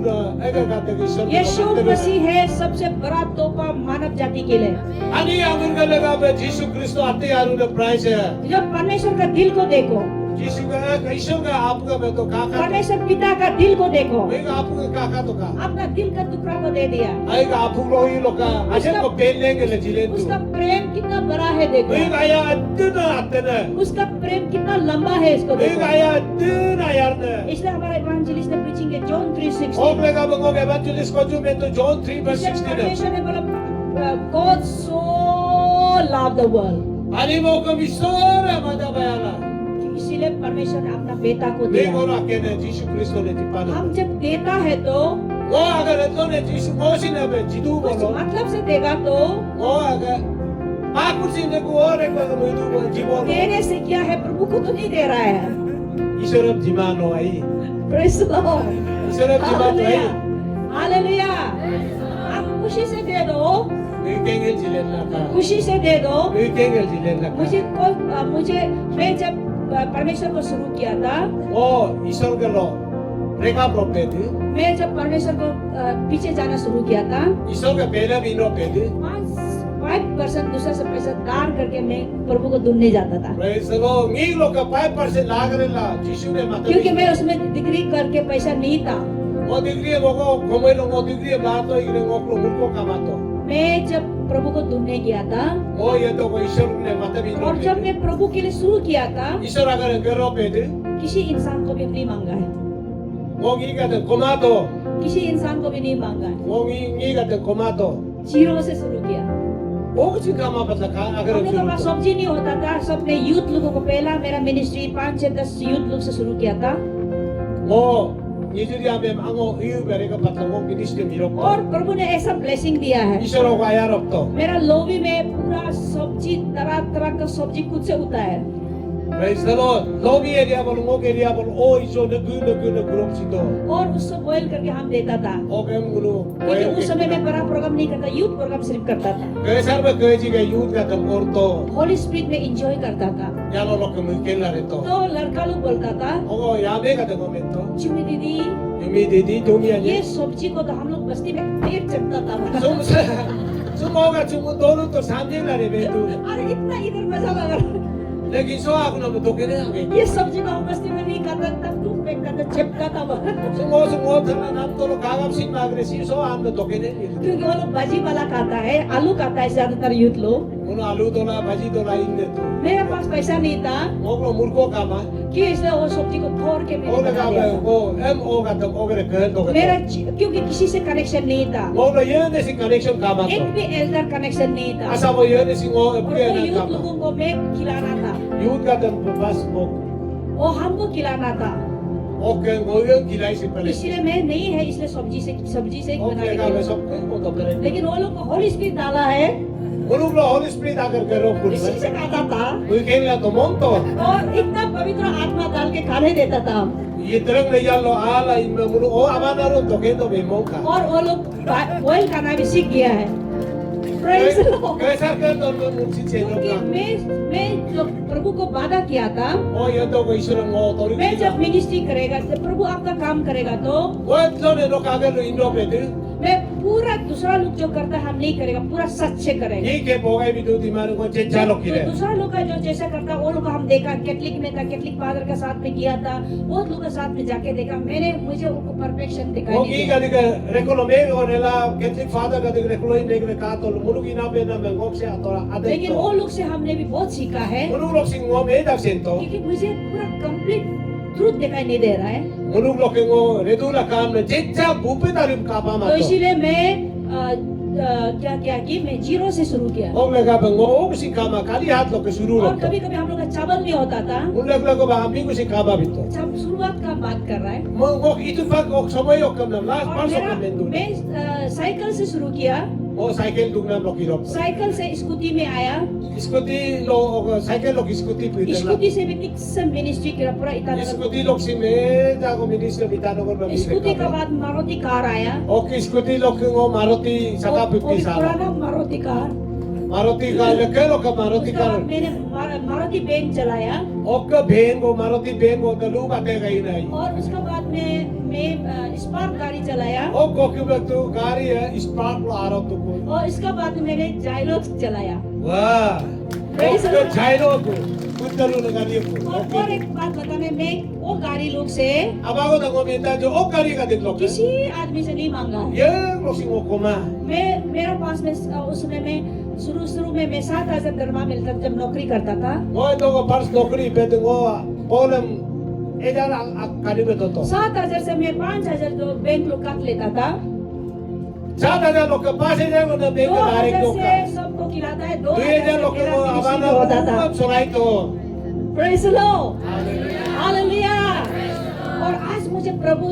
एगा का ते ईश्वर यीशु मसीह है सबसे बड़ा तोहफा मानव जाति के लिए। अनि अमर का लगा बे यीशु क्रिस्त आते यारू ने प्राइस है जब परमेश्वर का दिल को देखो, यीशु का ईश्वर का आपका मैं तो काका परमेश्वर पिता का दिल को देखो, मैं आपको काका तो का अपना दिल का टुकड़ा को दे दिया। आएगा आप लोग ये लोग का अजय को पेन लेंगे ले जिले तो उसका प्रेम कितना बड़ा है मैं देखो, आया अत्यंत उसका प्रेम कितना लंबा है इसको मैं देखो। आया अत्यंत यार ने इसलिए हमारा इवांजेलिस्ट ने प्रीचिंग है जॉन 3:16। होप लेगा बंगो के एवेंजलिस्ट को जो मैं तो जॉन 3:16 है परमेश्वर ने बोला God so loved the world, अनि वो को विश्वास है मजा बयाला इसीलिए परमेश्वर ने अपना बेटा को मैं दिया। को रखे ने यीशु क्रिस्त ने दीपाना हम जब देता है तो वो अगर तो ने यीशु मसीह ने बे जिदू कुछ बोलो मतलब से देगा तो वो अगर आप कुछ ने को और एक बार मैं जीवन देने से क्या है, प्रभु को तो नहीं दे रहा है। ईश्वर अब जीवानो आई Praise the Lord, ईश्वर अब जीवानो आई हालेलुया। आप खुशी से दे दो, वीकेंगे जिले ना का खुशी से दे दो। वीकेंगे जिले ना का मुझे मैं जब परमेश्वर को शुरू किया था, वो ईश्वर के लो रेखा प्रोपे थी मैं जब परमेश्वर को पीछे जाना शुरू किया था, ईश्वर के पहले भी नो पे थी 5% दूसरा से पैसा दान करके मैं प्रभु को ढूंढने जाता था, प्रेज द लॉर्ड मी लोग का 5% लाग रेला यीशु ने मत क्योंकि मैं उसमें डिग्री करके पैसा नहीं था। वो डिग्री वो को कमाई लो वो डिग्री बात तो इग्रे वो को मुल्को का बात तो मैं जब प्रभु को ढूंढने गया था वो ये तो कोई ईश्वर ने मत भी और जब मैं प्रभु के लिए शुरू किया था, ईश्वर अगर करो पे थी किसी इंसान को भी नहीं मांगा है, वो की कहते कोमा तो किसी इंसान को भी नहीं मांगा है, वो की कहते कोमा तो जीरो से शुरू किया। वो कुछ काम आप बता अगर हम लोग के पास सब्जी नहीं होता था, सबने यूथ लोगों को पहला मेरा मिनिस्ट्री 5-10 यूथ लोग से शुरू किया था वो निजरिया में अंगो यू बेरे का पता वो मिनिस्ट्री मिरो और प्रभु ने ऐसा ब्लेसिंग दिया है। ईश्वर को आया रब तो मेरा लोबी में पूरा सब्जी तरह तरह का सब्जी खुद से होता है। Praise the Lord. Lobby area bol ngok area bol o iso nagu group sito. और उसको बॉयल करके हम देता था, Okem guru. क्योंकि उस समय में बड़ा प्रोग्राम नहीं करता, यूथ प्रोग्राम सिर्फ करता था। Kaisar ba kaji ga youth ka tam orto. Holi spirit में एंजॉय करता था। Yalo lo kemungkin la reto. तो लड़का लोग बोलता था, Ogo yabe ka te komento. चुमी दीदी Yumi didi tumi ये anye. सब्जी को तो हम लोग बस्ती में पेट चढ़ता था। Sum oga sumu dolu to samje la re betu. अरे इतना इधर मजा लगा रहा। Lekin so aku na doke ne age. ये सब्जी को हम बस्ती में नहीं खाता, तब तू फेंकता था, चिपकाता था। Sumo thana nam to lo kagam sin magre si so am doke ne. क्योंकि वो लोग भाजी वाला खाता है, आलू खाता है ज्यादातर यूथ लोग। Uno alu dola bhaji dola inde tu. मेरे पास पैसा नहीं था Oglo murko kama. कि इसलिए वो सब्जी को तोड़ के मैंने Oglo बना ka दिया ba था। o em o ka tam ogre kher doke. मेरा क्योंकि किसी से कनेक्शन नहीं था, Oglo ye ne si connection kama एक to. भी एल्डर कनेक्शन नहीं था, Asa mo ye ne si ngo और epke वो na यूथ kama. लोगों को मैं खिलाना था, Youth ka tam bas mo. वो हमको खिलाना था। Okay, ngo ye kilai si pale. इसलिए मैं नहीं है, इसलिए सब्जी से बना Okay के ka ba दिया। sob ko to pare. लेकिन वो लोग को होली स्पिरिट डाला है, Muluglo Holy Spirit agar kero puri. इसी से खाता था Weekend la to monto. और इतना पवित्र आत्मा डाल के खाने देता था। Ye terang le yallo ala imme mulu o amana ro to kendo be monka. और वो लोग बॉयल खाना भी सीख गया है। Praise the Lord। Kaisa कर तो मुक्ति चेलो क्योंकि का. मैं जो प्रभु को वादा किया था, O ye to ko Ishwar ngo to मैं जब मिनिस्ट्री करेगा, जब प्रभु आपका काम करेगा तो वो तो ने रो कागे लो इंडो पे दे. मैं पूरा दूसरा लोग जो करता है हम नहीं करेगा, पूरा सच से करेगा। ये के बोगे भी दो दिमाग को चेचा लो तो किरे. दूसरा लोग का जो जैसा करता वो लोग हम देखा, कैथलिक में था, कैथलिक फादर के साथ में किया था, बहुत लोग के साथ में जाके देखा, मुझे उनको परफेक्शन दिखाई O नहीं ki दिया। ka diga rekolo me o ne la Catholic father ka diga rekolo in negre ka to mulug ina be na me ngok se atora ade. लेकिन वो लोग से हमने भी बहुत सीखा है, Mulug lok sing ngo me dak sento. क्योंकि मुझे पूरा कंप्लीट ट्रूथ दिखाई नहीं दे रहा है। Mulug lok ngo redula काम में चेचा बुपे तारिम का पा तो मा. इसीलिए मैं क्या क्या की मैं जीरो से शुरू किया। O le ka bengo o si kama kali hat lo ke suru और lo. कभी कभी हम लोग का चावल नहीं होता था, Un le ko ba ambi ko si kaba bito. जब शुरुआत का बात कर रहा है। Mo ngok itu pa ko somoy o kam na last और part so मेरा kam mendu. मैं साइकिल से शुरू किया, O cycle dugna lo ki rop. Cycle से स्कूटी में आया, Scooty lo cycle lo ki scooty pwede na. Scooty से भी तिक्स मिनिस्ट्री किया पूरा Itanagar. Scooty lo si me da ko minister bitano ko ba. Scooty के बाद मारुति कार आया, Okay, scooty lo ko Maruti saka और 50 साल. पुराना Maruti car. Maruti ka le ke lo ka Maruti उसके ka. बाद मैंने मारुति बैंक चलाया, Okay, ben ko Maruti ben ko dalu ba te gai nai. और उसके बाद मैं स्पार्क गाड़ी चलाया, O ko ki ba tu gari hai spark lo aro tu ko. और इसके बाद मैंने जाइलोक्स चलाया। Wah. Praise the Okay, Lord। jairo ko. Kundalu na gari ko. और Okay. एक बात बताने, मैं वो गाड़ी लोग से अब ako na komenta jo o gari ka diklo. किसी आदमी से नहीं मांगा है। Ye lo sing ko ma. मेरा पास में उस समय में शुरू में मैं 7,000 दरमा मिलता था जब नौकरी करता था। Mo ito ko pars nokri pwede ko polem edan ang kanibe to to. 7,000 से मैं 5,000 जो बैंक लोग काट लेता था, Sada na lo ka pase na ko na be ka direct 2,000 to ka. से सबको खिलाता है, 2,000 Duye से na lo ka मेरा mo ministry abana होता था। ko surai to. Praise the Lord। Hallelujah. और आज मुझे प्रभु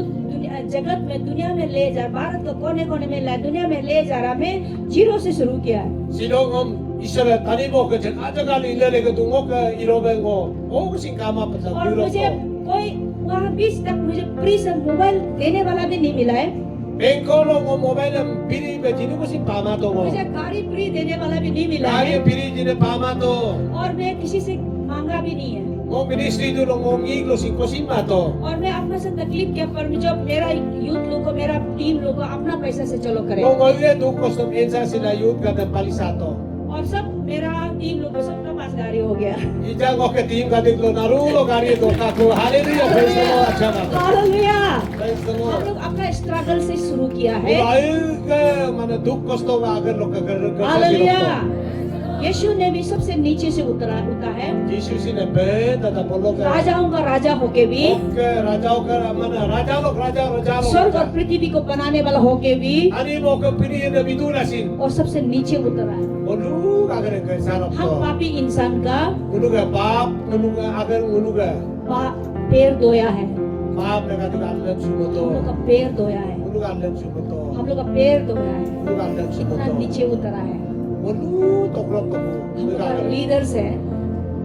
जगत में दुनिया में ले जा, भारत को कोने कोने में ला दुनिया में ले जा रहा, मैं जीरो से शुरू किया है। Sinong isara tani mo ka chen aja kali ilele ka tungo ka irobe ko. O ko sing kama pa sa और Europe मुझे ko. कोई वहाँ बीच तक मुझे फ्री से मोबाइल देने वाला भी नहीं मिला है, Bengko lo mo mobile am piri be jini ko sing pama to mo. मुझे गाड़ी फ्री देने वाला भी नहीं मिला Lagi है, piri jini pama to. और मैं किसी से मांगा भी नहीं है। Mo ministry do lo mo ngig lo sing ko sima to. और मैं अपने से तकलीफ क्या पर जो मेरा यूथ लोग को, मेरा टीम लोग को अपना पैसा से चलो करे, Mo ngoye do ko som ensa sila youth ka na palisato. और सब मेरा टीम लोग को सबका पास गाड़ी हो गया। Ija ko ke team ka diklo narulo gari do ka ko. Hallelujah, praise the Lord. Acha ba. Hallelujah. Praise the हम Lord. लोग अपना स्ट्रगल से शुरू किया है। Mulai ke mana duk kosto ba agar lo ka hallelujah. यीशु ने भी सबसे नीचे से उतरा है, Jesus sine be tata polo ka. राजाओं का राजा होके भी, Oke raja ka mana raja lo स्वर्ग और पृथ्वी को बनाने वाला होके भी, Ani mo ka pini na bidula sin. और सबसे नीचे उतरा है। Olu agar ka sarap हम to. पापी इंसान का Unuga pap, unuga agar unuga. पैर धोया है, Pap na ka alam हम sumoto. लोग का पैर धोया है, Unuga alam sumoto. हम लोग का पैर धोया है, Unuga alam इतना sumoto. नीचे उतरा है। Olu toklok ko. हम लोग Unuga का alam. लीडर्स है,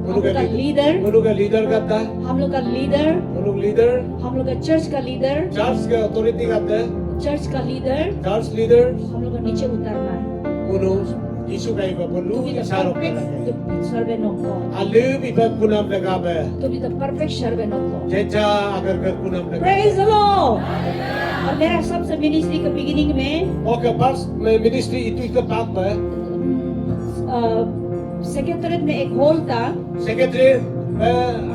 हम लोग का leader, Munu ka leader kata, हम लोग का लीडर, munu leader, हम लोग का चर्च का leader, church ka authority kata, church का लीडर, church leaders, हम लोग को नीचे उतरना है। munu Isu kay ba To perlu be the isarok ka perfect servant of God. Alu ibang kunam nagabe. To be the perfect servant of God. Jeja agar ka kunam nagabe. Praise the Lord. और मेरा सबसे मिनिस्ट्री के बिगिनिंग में Okay, pas ministry itu ikapat ba? Secretariat में एक हॉल था। Secretary,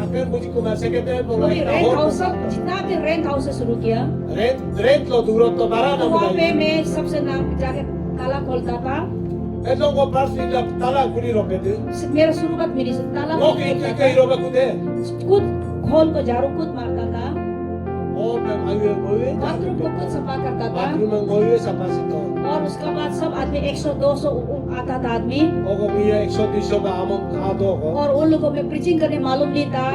akan muji kumar secretary mo वो भी रेंट हाउस, जितना भी रेंट हाउस से शुरू किया, rent lo durot to bara तो na वहाँ पे mo. मैं सबसे नाम जाके ताला खोलता था। Ito ko pas nila tala kuni ro pwede. मेरा शुरुआत मिनिस्ट्री ताला Okay, itu kay ro ba kude. खुद खोल को झाड़ू खुद मारता था, Oh, ayo mo बाथरूम को खुद सफा करता था, bathroom ang ngoyo sa pasito. और उसके बाद सब आदमी 100-200 आता था आदमी, Ogo miya exotiso ba among ado ko. और उन लोगों को प्रीचिंग करने मालूम नहीं था,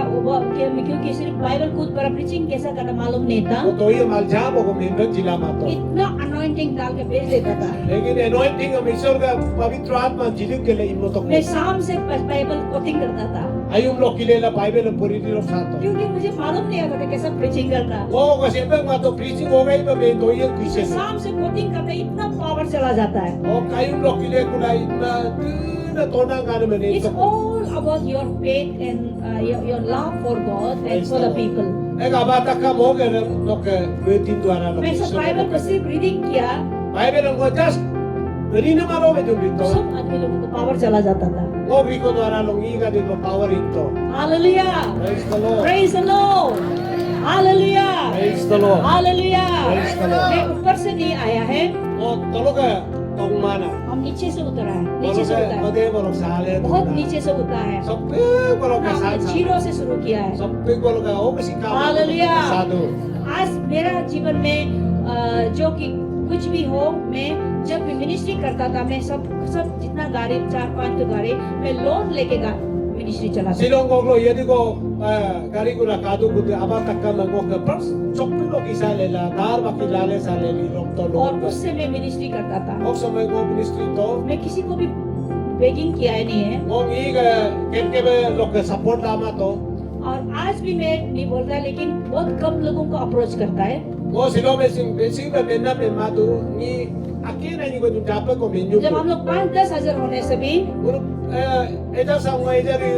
क्योंकि सिर्फ बाइबल खुद पर प्रीचिंग कैसा करना मालूम नहीं था। O toyo maljam ko mindan jila mato. इतना अनॉइंटिंग डाल के भेज देता था। Lekin anointing ang isor ka pavitra atma jiling kele imotok. मैं शाम से बाइबल कोटिंग करता था, Ayum lo kilela Bible ang puriti ro sato. क्योंकि मुझे मालूम नहीं आता था कैसा प्रीचिंग करना। Oo, kasi pag mato preaching o kayo ba may toyo Christian. शाम से कोटिंग करते इतना पावर चला जाता है। O kayong lo kile kulay na tona nga naman It's ito. all about your faith and your love for God and for the people. Eh kabata ka mo ganun no ka mutin duara lo. मैं सब बाइबल को सिर्फ रीडिंग किया, Bible ang ko just Dari na maro medyo dito. सब आदमी लोगों को पावर चला जाता था। O biko duara lo ngiga dito power ito. Hallelujah, Praise the Lord. Praise the Lord, hallelujah, Praise the Lord. Hallelujah. Praise the Lord. मैं ऊपर से नहीं आया है, O talaga tong mana. हम नीचे से उतरा है, नीचे से उतरा है, Mode mo sale. बहुत नीचे से उतरा है। Sabi ko lo ka हमने sa. जीरो से शुरू किया है। Sabi ko lo ka o kasi ka. Hallelujah. Sado. आज मेरा जीवन में जो कि कुछ भी हो, मैं जब भी मिनिस्ट्री करता था, मैं सब जितना गाड़ी 4-5 गाड़ी मैं लोन लेके मिनिस्ट्री चलाता था। Silong ko lo yadi ko kari ko na kadu ko aba takka mango ka pas chokpi lo kisale la dar makilale sale ni rok to और lo. उससे मैं मिनिस्ट्री करता था। O samay ko ministry to. मैं किसी को भी बेगिंग किया ही नहीं है, O ngi ka kemke be lo ka support ama to. और आज भी मैं नहीं बोलता, लेकिन बहुत कम लोगों को अप्रोच करता है। O silo me sing be menna me madu ni akin ni ko dapat ko menyu. जब हम लोग 5-10 हजार होने से भी Uro eta sa mga idari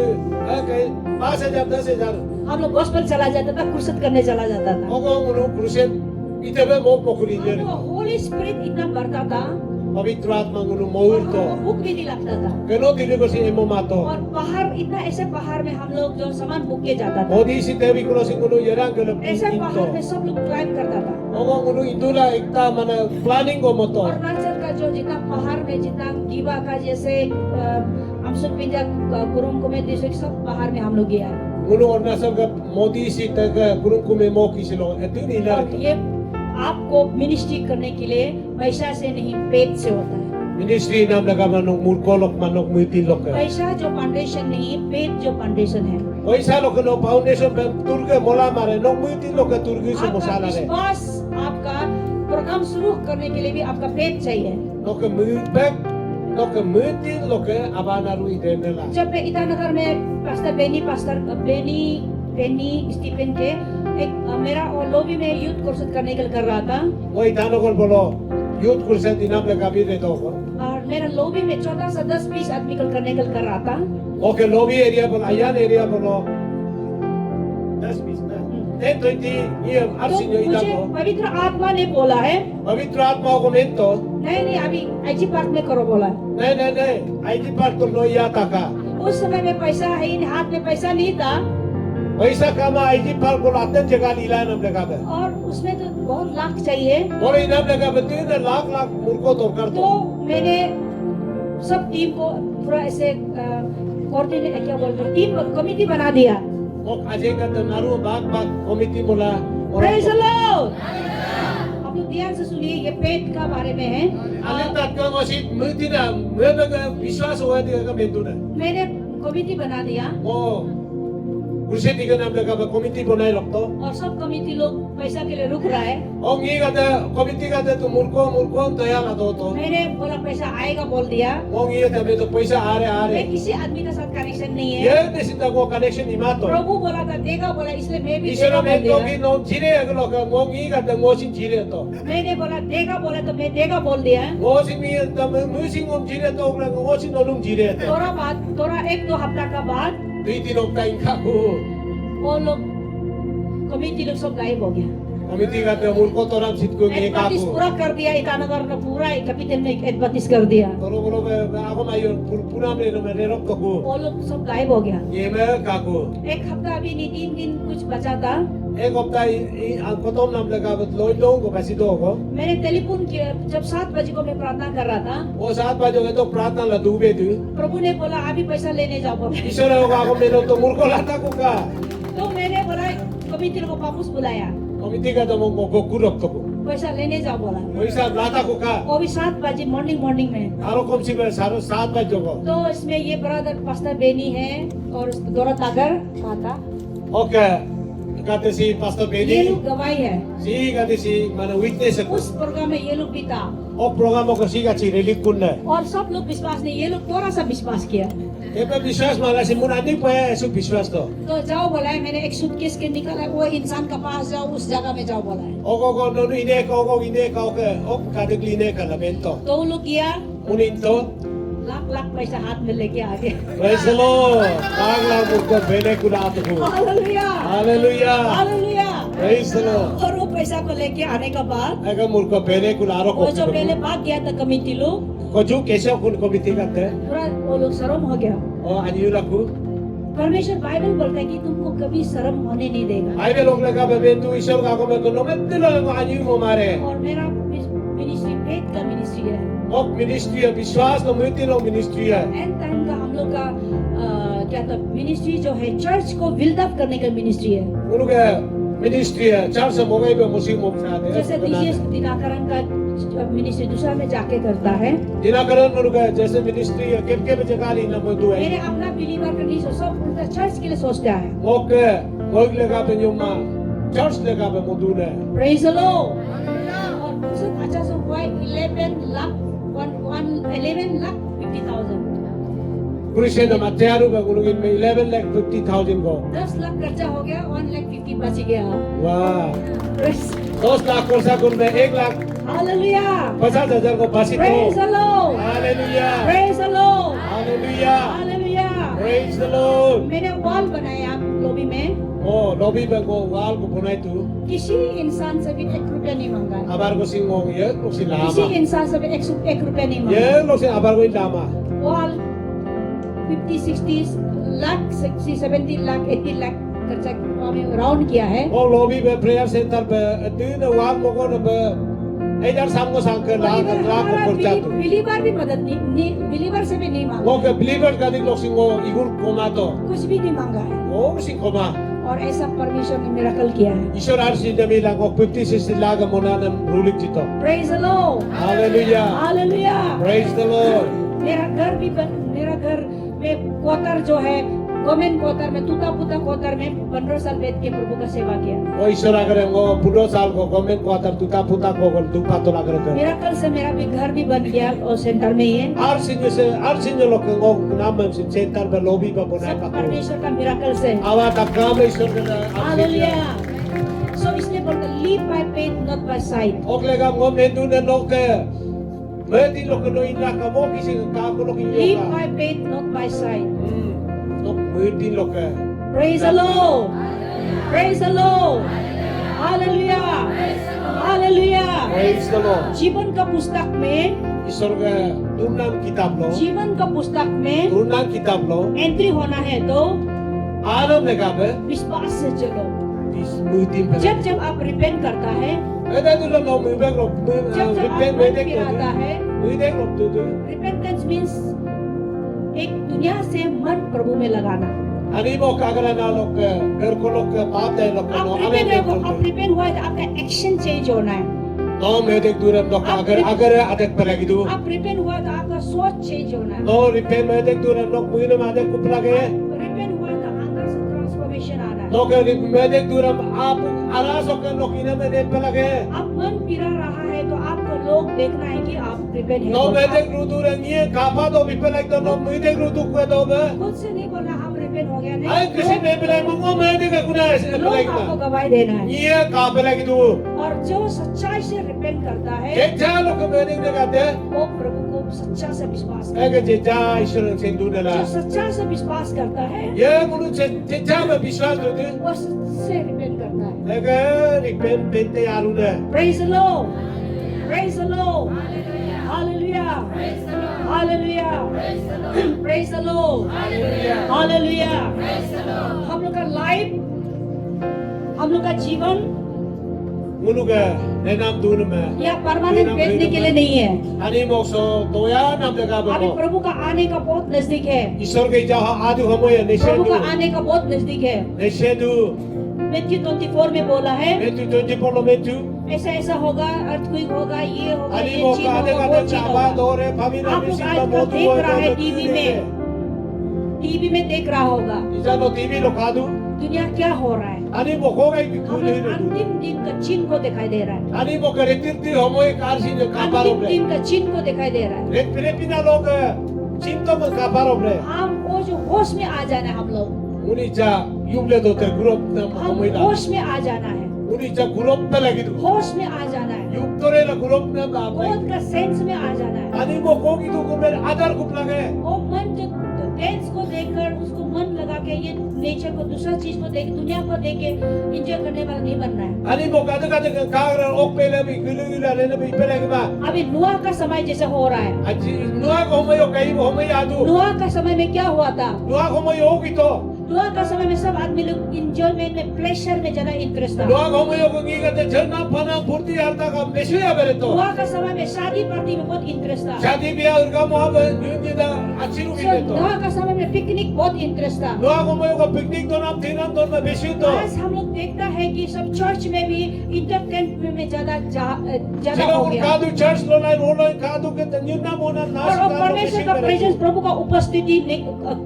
kay 5,000 हम लोग गॉस्पेल चला जाता था, कुर्सत करने चला जाता था। O ko uno crusade itabe mo pokuri हमको dere. होली स्पिरिट इतना बढ़ता था, Pavitra atma uno moir to. हमको भूख भी नहीं लगता था। Kano dili ko si emo mato. और पहाड़, इतना ऐसे पहाड़ में हम लोग जो सामान बुक के जाता था, Odi si Devi ko si uno yarang ko ऐसे पहाड़ में into. सब लोग क्लाइंब करता था। O uno idula ikta mana planning ko mo to. Arunachal का जो जितना पहाड़ में जितना गीवा का जैसे हमसुन पिंजा कुरुम कुमे डिस्ट्रिक्ट सब पहाड़ में हम लोग गया है। Uno ornasal ka modi si taga kurung kume mo kisilo. Ito ni और ito. ये आपको मिनिस्ट्री करने के लिए पैसा से नहीं, पेट से होता है। Ministry nam naga manong murkolok manok muitilok ka. पैसा जो फाउंडेशन नहीं, पेट जो फाउंडेशन है। Oisa lo ko no foundation pa turge mola mare nok muitilok ka turge si आपका mosala re. विश्वास, आपका प्रोग्राम शुरू करने के लिए भी आपका पेट चाहिए। Nok muitbek nok muitilok ka abana ru idenela. जब मैं ईटानगर में पास्टर बेनी स्टीफन के एक मेरा और लॉबी में यूथ कोर्स करने के लिए कर रहा था, O itano ko bolo youth kursa dinam le gabi re to ko. और मेरा लॉबी में 14 से 10-20 आदमी को करने के लिए कर रहा था। Okay, lobby area bolo ayan area bolo. Das bis na. 10-20 year तो arsin yo मुझे itako. पवित्र आत्मा ने बोला है, Pavitra atma ko mento. नहीं अभी आईजी पार्क में करो बोला है। नहीं IT part तो नो याता का उस समय में पैसा है ही नहीं, हाथ में पैसा नहीं था, पैसा कमा IT part को लाते जगह लीला नाम लगा दे और उसमें तो बहुत लाख चाहिए। और इनाम लगा बते ने लाख मुर्को तो कर तो दो मैंने सब टीम को पूरा ऐसे कोऑर्डिनेट क्या बोलते हैं, टीम कमिटी बना दिया। और अजय का तो नारू बाग कमिटी बोला और प्रेज द लॉर्ड। आप लोग ध्यान से सुनिए, ये पेट का बारे में है। अले तक का मसीद मुर्ति ना मेरे का विश्वास हुआ दिया का मेंदु ना मैंने कमिटी बना दिया, ओ Kursi tiga nam leka ba komiti bonai lokto. और सब कमिटी लोग पैसा के लिए रुक रहा है। Ong i kata komiti kata tu murko taya la do to. मैंने बोला पैसा आएगा बोल दिया। Ong i kata me to paisa are. मैं किसी आदमी के साथ कनेक्शन नहीं है। Ye de sinta ko connection imato. प्रभु बोला था देगा बोला, इसलिए मैं भी देगा Isara बोल me to ki दिया। no jire aglo ka ong i kata ngosin jire to. मैंने बोला देगा बोला तो मैं देगा बोल दिया। Ngosin mi ta musing om jire to ogla ngosin olum jire to. थोड़ा एक दो हफ्ता का बाद Dui tin ok tain ka ko. वो लोग कमिटी लोग सब गायब हो गया। Komiti kata murko toram sit ko nge ka advertise ko. पूरा कर दिया, ईटानगर ने पूरा कैपिटल में एडवर्टाइज कर दिया। Toro ko ako mayon pura me no me rerok to ko. वो लोग सब गायब हो गया। Ye me ka ko. एक हफ्ता अभी नहीं, 3 दिन कुछ बचा था। Ek opta ang kotom nam leka ba loy dong ko kasi do ko. मैंने टेलीफोन किया जब 7 बजे को मैं प्रार्थना कर रहा था। O saat ba jo to pratna la dube tu. प्रभु ने बोला अभी पैसा लेने जाओ बोला। Isara ko ako me no to murko lata ko ka. तो मैंने बोला कमिटी को वापस बुलाया, Komiti kata mo ko kurok to ko. पैसा लेने जाओ बोला। Oisa lata ko ka. वो भी 7 बजे मॉर्निंग में। Aro kom si ba saro saat ba jo ko. तो इसमें ये ब्रदर पास्टर बेनी है और दोरा तागर कहा था। Okay. Kata si Pastor ये Benny. लोग गवाही है। Si kata si mana witness ko. उस प्रोग्राम में ये लोग भी था O programa ko si kasi relief kunna. और सब लोग विश्वास नहीं, ये लोग थोड़ा सा विश्वास किया। Epa biswas mala si mun adik pa su biswas to. तो जाओ बोला है, मैंने एक सूटकेस के निकाला, वो इंसान के पास जाओ, उस जगह में जाओ बोला है। O ko no ine ko ine ka o ke o kadik line ka lamento. तो वो लोग किया, Unin to. लाख पैसा हाथ में लेके आ गए। Praise the Lord. Pagla mo ko bene kula to ko. Hallelujah, Hallelujah. Hallelujah. Praise the Lord. और वो पैसा को लेके आने के बाद Aga murko bene kula aro वो ko. जो पहले भाग गया था कमिटी लोग, Ko ju kesa kun komiti kate. पूरा वो लोग शर्म हो गया। O anyu la ku. परमेश्वर बाइबल बोलता है कि तुमको कभी शर्म होने नहीं देगा। Ai be log la ka be tu isor ka ko me ko no me tilo ko anyu mo mare. और मेरा मिनिस्ट्री फेथ का मिनिस्ट्री है। O ministry of biswas no me tilo ministry hai. And time का हम लोग का क्या था मिनिस्ट्री जो है, चर्च को बिल्ड अप करने का मिनिस्ट्री है। Unuga ministry hai. Char sa mo be musi mo sa de. जैसे दिनाकरण का मिनिस्ट्री दूसरा में जाके करता है। Dinakaran unuga jaise ministry hai ke jagah li na mo du मेरे hai. अपना बिलीवर का नहीं सब उनका चर्च के लिए सोचता है। Okay. Koi lega be nyuma. Church lega be mo du ne. Praise the Lord. और सब अच्छा सब हुआ 11,50,000 Christian na matyaru ba unugin me 11,50,000 ko. 10 lakh खर्चा हो गया, 1,50,000 बच गया। Wow. प्रेज 10 lakh खर्चा kun me 1 lakh hallelujah, 50,000 ko basi praise to. The Lord, Hallelujah. Praise the Lord, Hallelujah. Hallelujah. Praise the Lord. मैंने वॉल बनाया लॉबी में, Oh, lobby ba ko wal ko punai tu. किसी इंसान से भी 1 रुपया नहीं मांगा है। Abar ko singong ye, ko si किसी lama. इंसान से भी 1 रुपया नहीं मांगा। Ye lo si abar ko lama. Wall 50, 60 lakh, 60, 70 lakh, 80 lakh खर्चा हमें राउंड किया है। Oh, lobby ba prayer center ba tu na wal mo ko na ba. Ay dar sam ko sang ke la ko khurcha tu. Believer भी मदद नहीं, बिलीवर से भी नहीं मांगा, Mo ke believer ka dik lo singo igur koma to. कुछ भी नहीं मांगा है। Oh, si koma. और ऐसा परमेश्वर ने मिरेकल किया है। Ishor arsi dami lang ko 50-60 laga mo na ng ruling dito. Praise the Lord, Hallelujah. Hallelujah. Praise the Lord. मेरा घर में क्वार्टर जो है गवर्नमेंट क्वार्टर में, टूटा फूटा क्वार्टर में 15 साल बैठ के प्रभु का सेवा किया। O ishor agare ngo 15 sal ko government ko atar tuta puta ko gol dupa to lagare ko. Miracle से मेरा भी घर भी बन गया और सेंटर में ही है। Arsin lo ko ngo naman si center ba lobby ba bonai सब pa ko. परमेश्वर का मिरेकल से। Awa takam ishor ka na. Hallelujah. So इसलिए बोलते live by faith not by sight। Ok lega ngo mendu na no ke. Medi lo ko no ina ka mo kisi ka ko lo live kinyo ka. by faith not by sight। No medi lo ke. Praise the Lord, praise the Lord, hallelujah, hallelujah. Praise the Lord. जीवन का पुस्तक में, Ishor ka tunang kitab lo. जीवन का पुस्तक में Tunang kitab lo. एंट्री होना है तो Alam lega ba. विश्वास से चलो। Mudim pa. जब आप रिपेंट करता है, Ada tu lo no mubek lo. जब आप Repent मन medek फिर आता to. है, Medek lo tu. Repentance means एक दुनिया से मन प्रभु में लगाना। Ani mo kagala na lo ke. Ger ko lo ke paap dai lo ke no. आप रिपेंट हुआ है तो आपका एक्शन चेंज होना है। No medek duram lo ka agar adek palagi du. आप रिपेंट हुआ तो आपका सोच चेंज होना है। No repent medek duram lo muino madek kupla ke. Repent हुआ तो अंदर से ट्रांसफॉर्मेशन आ No ke medek duram ap aras ok no kina me ne pelage. अब मन पिरा रहा है तो आपको लोग देखना है कि आप प्रिपेयर है No तो medek आप rudura nie kapa do bipelag do no medek rudu ko do be. खुद से नहीं बोलना हम प्रिपेयर हो गया Ay kisi नहीं me pelag mo medek kuna लोग pelag आपको da. गवाही देना है Nie ka pelag du. और जो सच्चाई से रिपेंट करता है Jeja lo ke medek de kate. वो प्रभु को सच्चा से विश्वास करता Ege jeja ishran sendu है dela. जो सच्चा से विश्वास करता है Ye munu jeja me vishwas do de. वो से रिपेंट करता है Ege ripen bente aru de. Praise the Lord. Praise the Lord. Hallelujah. Hallelujah. Praise the Lord. Hallelujah. हम लोग का लाइफ, हम लोग का जीवन Munu ke nenam dun me. या परमानेंट बैठने के लिए नहीं है। Ani mokso toya nam de ka अभी bo. प्रभु का आने का बहुत नजदीक है। Ishwar ke jaha adu homoya प्रभु का neshedu. आने का बहुत नजदीक है। Neshedu. मैथ्यू 24 में बोला है Metu 20 metu. ऐसा ऐसा होगा, अर्थक्वेक होगा, ये होगा, Ani ये mo चीज ka ade होगा, ka वो de चीज chaba होगा। dore famina आप लोग misin ka आजकल motu देख रहा है टीवी में देख रहा होगा Isa no TV lo kadu. दुनिया क्या हो रहा है। Ani mo ko kai हम bikul लोग hiru. अंतिम दिन का चिन्ह को दिखाई दे रहा है। Ani mo ka retirti homoy karsi ne kaparo अंतिम bre. दिन का चिन्ह को दिखाई दे रहा है। Ret Filipina log cinta me kaparo bre. हम वो जो होश में आ जाना है, हम लोग Uni ja yuble do te group nam हम homoy da. होश में आ जाना है, Uni ja group pe lagi du. होश में आ जाना है, Yug tore la group nam ka बोध apai. का सेंस में आ जाना है। Ani mo ko ki du ko mer adar kup lage. वो मन जो टेंस को देखकर उसको मन लगा के ये नेचर को दूसरा चीज को देख दुनिया को देख के एंजॉय करने वाला नहीं बनना है। Ani mo kada kada kagra ok pe le bi gilu gilu le bi pe lagi ba. अभी नुआ का समय जैसे हो रहा है। Aji nuwa ko homoy kai homoy adu. नुआ का समय में क्या हुआ था? Nuwa ko homoy hogi to. नुआ का समय में सब आदमी लोग इंजॉयमेंट में, प्लेजर में ज्यादा इंटरेस्ट था। Nuwa ko homoy ko gi gate jharna phana furti harta ka mesu ya bere to. नुआ का समय में शादी पार्टी में बहुत इंटरेस्ट था। Shadi biya urga mohabbat nyunji da achiru bi to. नुआ का समय में पिकनिक बहुत इंटरेस्ट था। Nuwa ko homoy ko picnic do nam thinam do na besu to. आज हम लोग देखता है कि सब चर्च में भी इंटरटेनमेंट में ज्यादा ज्यादा Sila हो ko गया। kadu church lo lai ro lai kadu ke nyunna mona nas और अब परमेश्वर का प्रेजेंस, प्रभु का उपस्थिति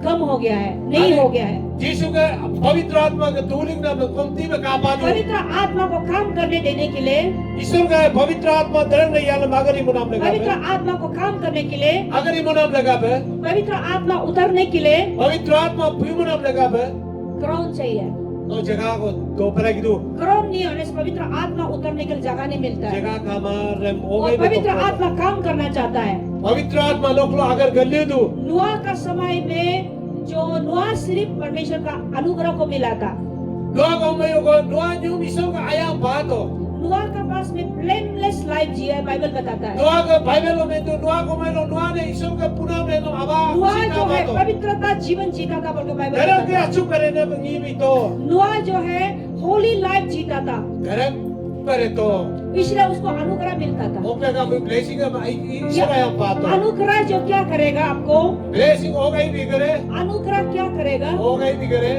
कम हो गया है, नहीं हो गया है। यीशु के पवित्र आत्मा के तूलिंग नाम कमती में कापा दो पवित्र आत्मा को काम करने देने के लिए, ईश्वर का पवित्र आत्मा दरण नहीं याल मगर ही मुनाम लगा पवित्र आत्मा को काम करने के लिए, अगर ही मुनाम लगा पे पवित्र आत्मा उतरने के लिए पवित्र आत्मा भी मुनाम लगा पे क्राउन चाहिए। तो जगह को तो पर की दो क्राउन नहीं होने से पवित्र आत्मा उतरने के लिए जगह नहीं मिलता है। जगह का मार हो और गई पवित्र आत्मा काम करना चाहता है। पवित्र आत्मा लोग लो अगर गले दो नुआ का समय में जो नुआ सिर्फ परमेश्वर का अनुग्रह को मिला था। लोग में को नुआ न्यू ईश्वर का आया बात हो नुआ का पास में ब्लेमलेस लाइफ जिया है, बाइबल बताता है। नुआ के बाइबल में तो नुआ को में नुआ ने ईश्वर के पुनः में नो आवा नुआ जो है पवित्रता जीवन जीता था बोल के बाइबल घर बताता के है। अच्छु करे ने बंगी भी तो नुआ जो है होली लाइफ जीता था, घर करे तो इसलिए उसको अनुग्रह मिलता था। ओके का ब्लेसिंग ईश्वर आया बात हो अनुग्रह जो क्या करेगा आपको, ब्लेसिंग हो गई भी करे अनुग्रह क्या करेगा? हो गई भी करे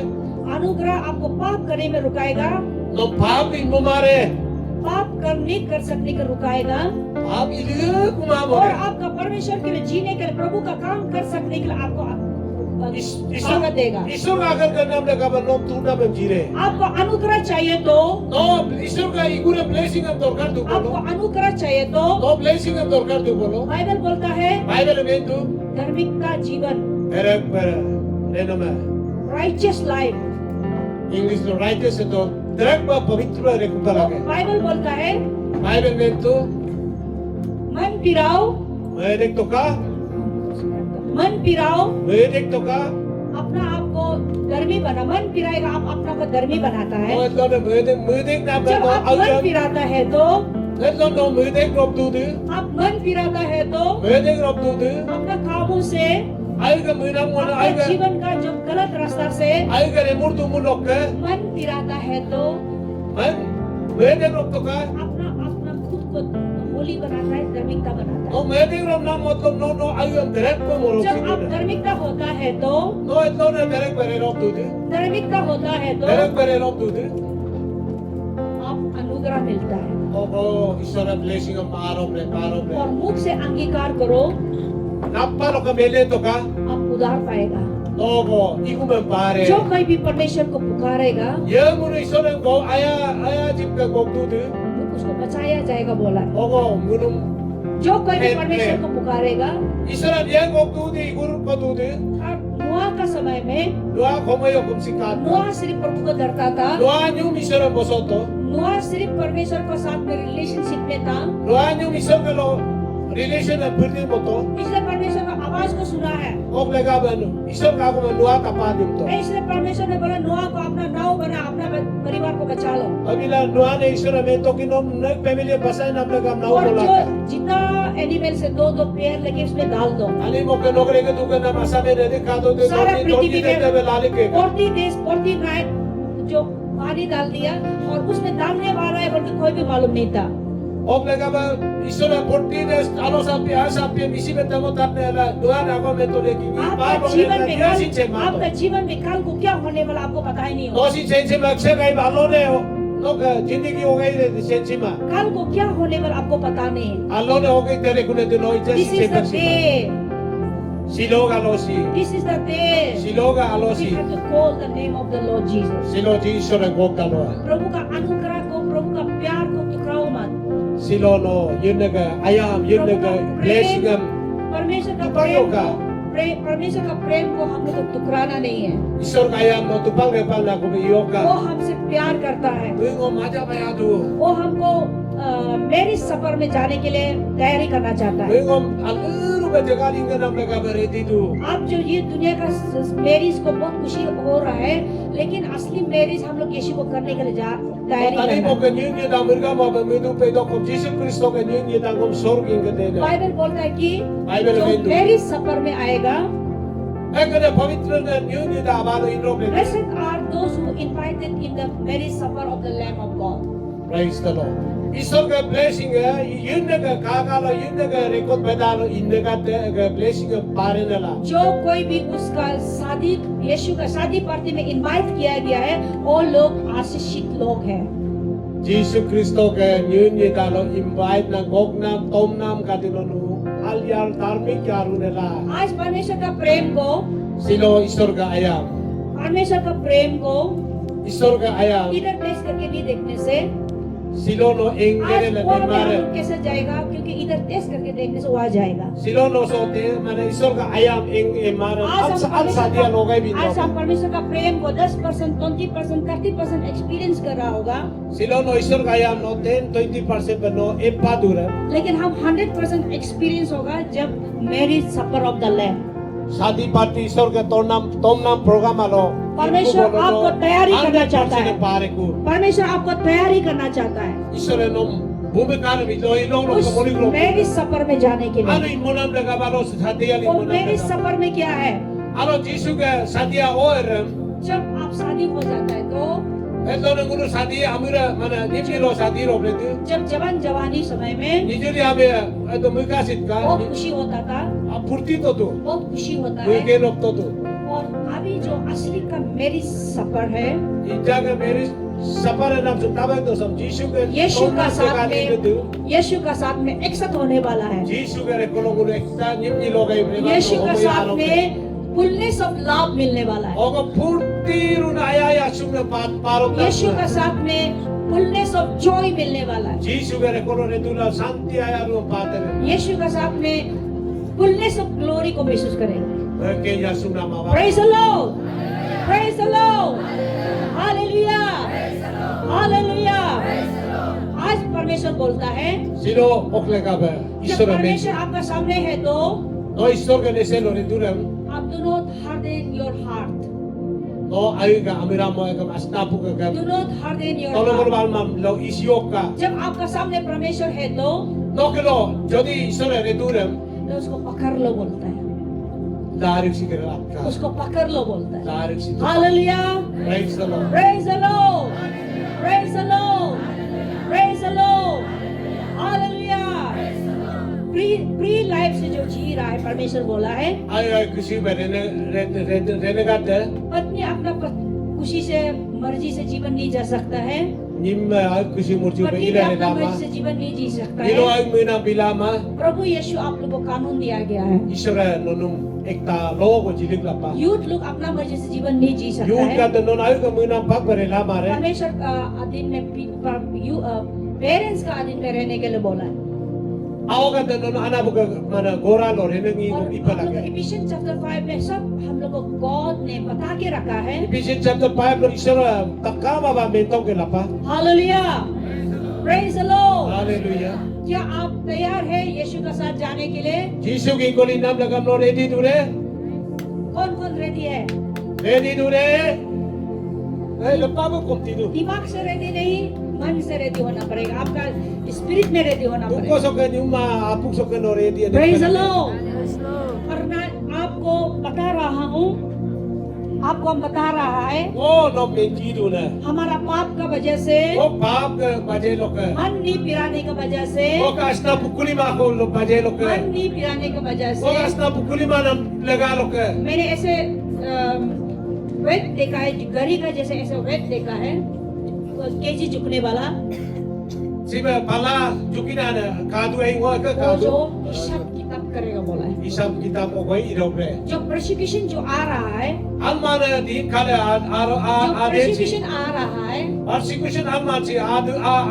अनुग्रह आपको पाप करने में रुकाएगा, तो पाप भी मारे पाप करने कर सकने का रुकाएगा, पाप इलियो कुमा और बोले आपका परमेश्वर के लिए जीने के लिए, प्रभु का काम कर सकने के लिए आपको ताकत देगा। ईश्वर का अगर का नाम लगा बनो तू ना में जी रहे आपको अनुग्रह चाहिए तो, तो ईश्वर का इगुरे ब्लेसिंग हम दरकार दो आपको बोलो अनुग्रह चाहिए तो तो ब्लेसिंग हम दरकार दो बोलो बाइबल बोलता है बाइबल में तू धार्मिकता जीवन, मेरे पर लेनो में राइचियस लाइफ। इंग्लिश में राइटियस है तो दरक बा पवित्र रे कुपा लगे बाइबल बोलता है बाइबल में तू मन पिराओ, मैं देख तो का मन पिराओ, मैं देख तो का अपना आप को धर्मी बना। मन पिराएगा आप अपना को धर्मी बनाता है। और तो मैं देख ना जब बनो आप मन पिराता है तो, तो मैं देख रोप दू दे आप मन पिराता है तो मैं देख रोप दू दे अपना काबू से, आएगा मेरा मन अपना आएगा जीवन का जो गलत रास्ता से आएगा रे मुर्दू मुलोक के मन पिराता है तो मैं देख रोप तो का अपना अपना खुद को होली बनाता है, धार्मिकता बनाता है। तो मैं देख रोप ना मतलब नो नो आएगा डायरेक्ट को मोरो जब आप धार्मिकता होता है तो, नो इतना ना डायरेक्ट परे रोप दू दे धार्मिकता होता है तो डायरेक्ट परे रोप दू दे आप अनुग्रह मिलता है। ओहो ईश्वर ब्लेसिंग हम पारो रे और मुख से अंगीकार करो, नप्पा लोग मेले तो का आप उधार पाएगा। 너고 이구면 바래 जो कोई भी परमेश्वर को पुकारेगा 영으로 이소는 고 아야 집가 곡두드 उसको बचाया जाएगा बोला है। 오고 무는 जो कोई भी परमेश्वर को पुकारेगा। 이소는 영 곡두드 이구를 거두드 और नोआ का समय में 노아 고모요 금식가 नोआ सिर्फ प्रभु को डरता था। 노아 뉴 미셔는 보소도 नोआ सिर्फ परमेश्वर के साथ में रिलेशनशिप में था, 노아 뉴 미셔로 रिलेशन बिल्डिंग बोतो इसलिए परमेश्वर का आवाज को सुना है। ओपलेगा बनो ईश्वर का को नुआ का पादिम तो इसलिए परमेश्वर ने बोला नोआ को अपना नाव बना, अपना परिवार को बचा लो। अगला नुआ ने ईश्वर में तो कि नम नक फैमिली बसाए ना अपने काम नाव और बोला जो जितना एनिमल से दो दो पेड़ लेके उसमें डाल दो। अली मोके नौकरी के दुकान ना मसा में दे खा दो दे सारा पृथ्वी देते हुए लाले के में 40 days 40 night जो पानी डाल दिया और उसमें डालने वाला है बल्कि कोई भी मालूम नहीं था। ओपलेगा बा ईश्वर फोर्टी ने आलो सापे मिसी में तमो तापने ला नुआ ना को में तो लेकिन आपका जीवन में आपका जीवन में कल को क्या होने वाला आपको पता ही नहीं होगा। दोषी चेंज में अक्षय गई बालों ने लोग जिंदगी हो गई रे चेंज में कल को क्या होने वाला आपको पता नहीं। आलो ने हो गई तेरे कुने दिन होई This is the day. सिलोगा लोसी This is the day. सिलोगा We आलोसी have to call the name of the Lord Jesus. सिलो जी ईश्वर गोक डालो प्रभु का अनुग्रह को, प्रभु का प्यार को टुकराओ मत। सिलो नो युनगा आयाम युनगा ब्लेसिंगम परमेश्वर का तुपांग प्रेम होगा। को, परमेश्वर का प्रेम को हम लोग को टुकराना नहीं है। ईश्वर का आयाम नो तुपांग के पाल ना को योगा वो हमसे प्यार करता है। वो मजा बया दो वो हमको मेरी सफर में जाने के लिए तैयारी करना चाहता है। वो अलूर में जगह लिंगे नाम लगा बरे दी दो अब जो ये दुनिया का मैरिज को बहुत खुशी हो रहा है, लेकिन असली मैरिज हम लोग यीशु को करने के लिए तैयारी तनी करना मो है। के न्यू न्यू दाम मिर्गा मो में दो पे दो को यीशु क्रिस्तो के न्यू न्यू दाम को स्वर्ग इंगे दे दे बाइबल बोलता है कि बाइबल जो में दो मैरिज सफर में आएगा, एक ने पवित्र ने न्यू न्यू दा बालो इंद्रो पे blessed are those who invited in the marriage supper of the Lamb of God. Praise the Lord ईश्वर का ब्लेसिंग है युनगा कागालो युनगा रेकोट बेदालो इनगा दे ब्लेसिंग पारे नला जो कोई भी उसका शादी यीशु का शादी पार्टी में इनवाइट किया गया है, वो लोग आशीषित लोग हैं। यीशु क्रिस्तो के न्यू न्यू दालो इनवाइट ना गोक नाम तोम नाम का दिनो नु हाल यार धार्मिक यारू नेला आज परमेश्वर का प्रेम को, सिलो ईश्वर का आयाम परमेश्वर का प्रेम को ईश्वर का आयाम इधर टेस्ट करके नहीं देखने से सिलो नो एंगेरे आज ले वो मारे कैसे जाएगा, क्योंकि इधर टेस्ट करके देखने से वो आ जाएगा। सिलो नो सोते माने ईश्वर का आयाम एंग मारे अल सादिया लोगे भी आज आप परमेश्वर का प्रेम को 10%, 20%, 30% एक्सपीरियंस कर रहा होगा, सिलो नो ईश्वर का आयाम नो 10-20% पर नो एपा दूर लेकिन हम 100% एक्सपीरियंस होगा जब marriage suffer of the lamb. शादी पार्टी ईश्वर के तोम नाम प्रोग्राम आलो परमेश्वर आपको तैयारी करना चाहता है। पारे को परमेश्वर आपको तैयारी करना चाहता है ईश्वर नो भूमिका में लो लो लो उस कोनी ग्रो मैरिज सफर में जाने के आलो लिए। इमोनम लगा बालो सादिया ली वो इमोनम मैरिज सफर में क्या है, आलो यीशु के सादिया और जब आप शादी हो जाता है तो ऐसा न गुरु सादिया अमीरा माने निजी लो सादी रो लेते जब जवान जवानी समय में निजरी हमें तो मुकासित का बहुत खुशी होता था, अब फुर्ती तो बहुत खुशी होता मुझे है। के रोक तो और अभी जो असली का मैरिज सफर है, इज्जा के मेरी सफर है नाम सुनता है तो सब यीशु के यीशु का साथ में में, यीशु का साथ में एक साथ होने वाला है। यीशु के कोलो गुरु एकता निम्नी लोग है यीशु का साथ में फुलनेस ऑफ लाभ मिलने वाला है। और फुर्ती रुनाया या सुन पारो यीशु का साथ में फुलनेस ऑफ जॉय मिलने वाला है। यीशु के कोलो रे दुला शांति आया रो पाते यीशु का साथ में फुलनेस ऑफ ग्लोरी को महसूस करेंगे। के या सुना मावा praise the Lord, praise the Lord, hallelujah, hallelujah. आज परमेश्वर बोलता है, सिरो ओखले का बे जब ईश्वर में परमेश्वर आपका सामने है तो नो ईश्वर के नेसे लो रे दुरम आप do not harden your heart, नो आयुगा अमीरा मो एकम अस्तापु का do not harden your तोलो heart। बोल माम लो ईश्वर का जब आपका सामने परमेश्वर है तो नो केलो जदी ईश्वर रे दुरम उसको पकड़ लो बोलता है, दारिक सिकर आपका उसको पकड़ लो बोलता है। दारिक सिकर hallelujah, praise the Lord praise the Lord, praise the Lord, praise the Lord, hallelujah. Pre life से जो जी रहा है, परमेश्वर बोला है आय आय खुशी में रहने का दे पत्नी अपना खुशी से मर्जी से जीवन नहीं जा सकता है। nim ay kusi murju पर be ये भी ila अपना lama मर्जी से जीवन नहीं जी सकता ilo है। ay muna bilama प्रभु यीशु आप लोग को कानून दिया गया है, isra nonum ekta logo jilik lapa youth लोग अपना मर्जी से जीवन नहीं जी सकता yun ka है। non ay ka muna pak bare lama re परमेश्वर का अधीन में पेरेंट्स का अधीन में रहने के लिए बोला है। aw ka non ana buka mana gora lo re nang और i हम लोग palage इफिशियंस चैप्टर 5 में सब हम लोग को गॉड ने बता के रखा है। Ephesians chapter 5 lo isra takama ba mentong ke lapa hallelujah, praise the Lord. hallelujah क्या आप तैयार हैं यीशु के साथ जाने के लिए? jisu ki ko nam lagam lo ready dure कौन कौन रेडी है? ready dure ay lapa ko kontidu दिमाग से रेडी नहीं, मन से रेडी होना पड़ेगा, आपका स्पिरिट में रेडी होना Tungko पड़ेगा। sa kanyuma apuk sa kano ready praise the Lord. और मैं आपको बता रहा हूँ, आपको हम बता रहा है, oh no menjidu na हमारा पाप का वजह से, oh paap ka baje lo ka मन नहीं पिराने की वजह से, oh ka asna pukuli ma ko lo baje lo ka मन नहीं पिराने की वजह oh से asna pukuli ma nam laga lo ka मैंने ऐसे वेट देखा है, घड़ी का जैसे ऐसे वेट देखा है, केजी झुकने वाला, siba pala jukina na kadu ay wa ka वो जो kadu हिसाब किताब करेगा बोला है। isam kita ko koi irobre जो प्रोसिक्यूशन जो आ रहा है, alman din kale जो adensi प्रोसिक्यूशन आ रहा है, persecution alman si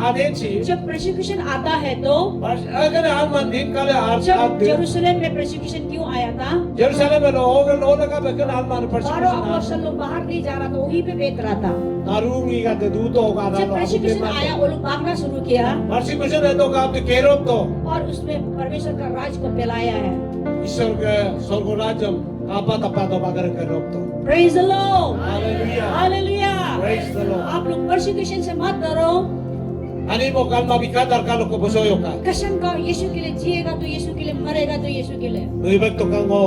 adensi जब प्रोसिक्यूशन आता है तो agar alman din kale जब जेरूसलम में प्रोसिक्यूशन क्यों आया था? Jerusalem lo over lo laga bekan alman बारह persecution अपोस्तल लोग बाहर नहीं जा रहा था, वहीं पे बेच रहा था। narungi ka te duto ka जब na प्रोसिक्यूशन आया वो लोग भागना शुरू किया persecution ito ka te kerop to और उसमें परमेश्वर का राज को फैलाया है। ईश्वर के स्वर्ग राज्यम apa tapat to bagar kerop to praise the Lord, hallelujah hallelujah. praise the Lord आप लोग परसिक्यूशन से मत डरो, ani mo kan mabikadar ka lo ko bosoyo ka कसम का यीशु के लिए जिएगा तो यीशु के लिए, मरेगा तो यीशु के लिए। nuibek to kang o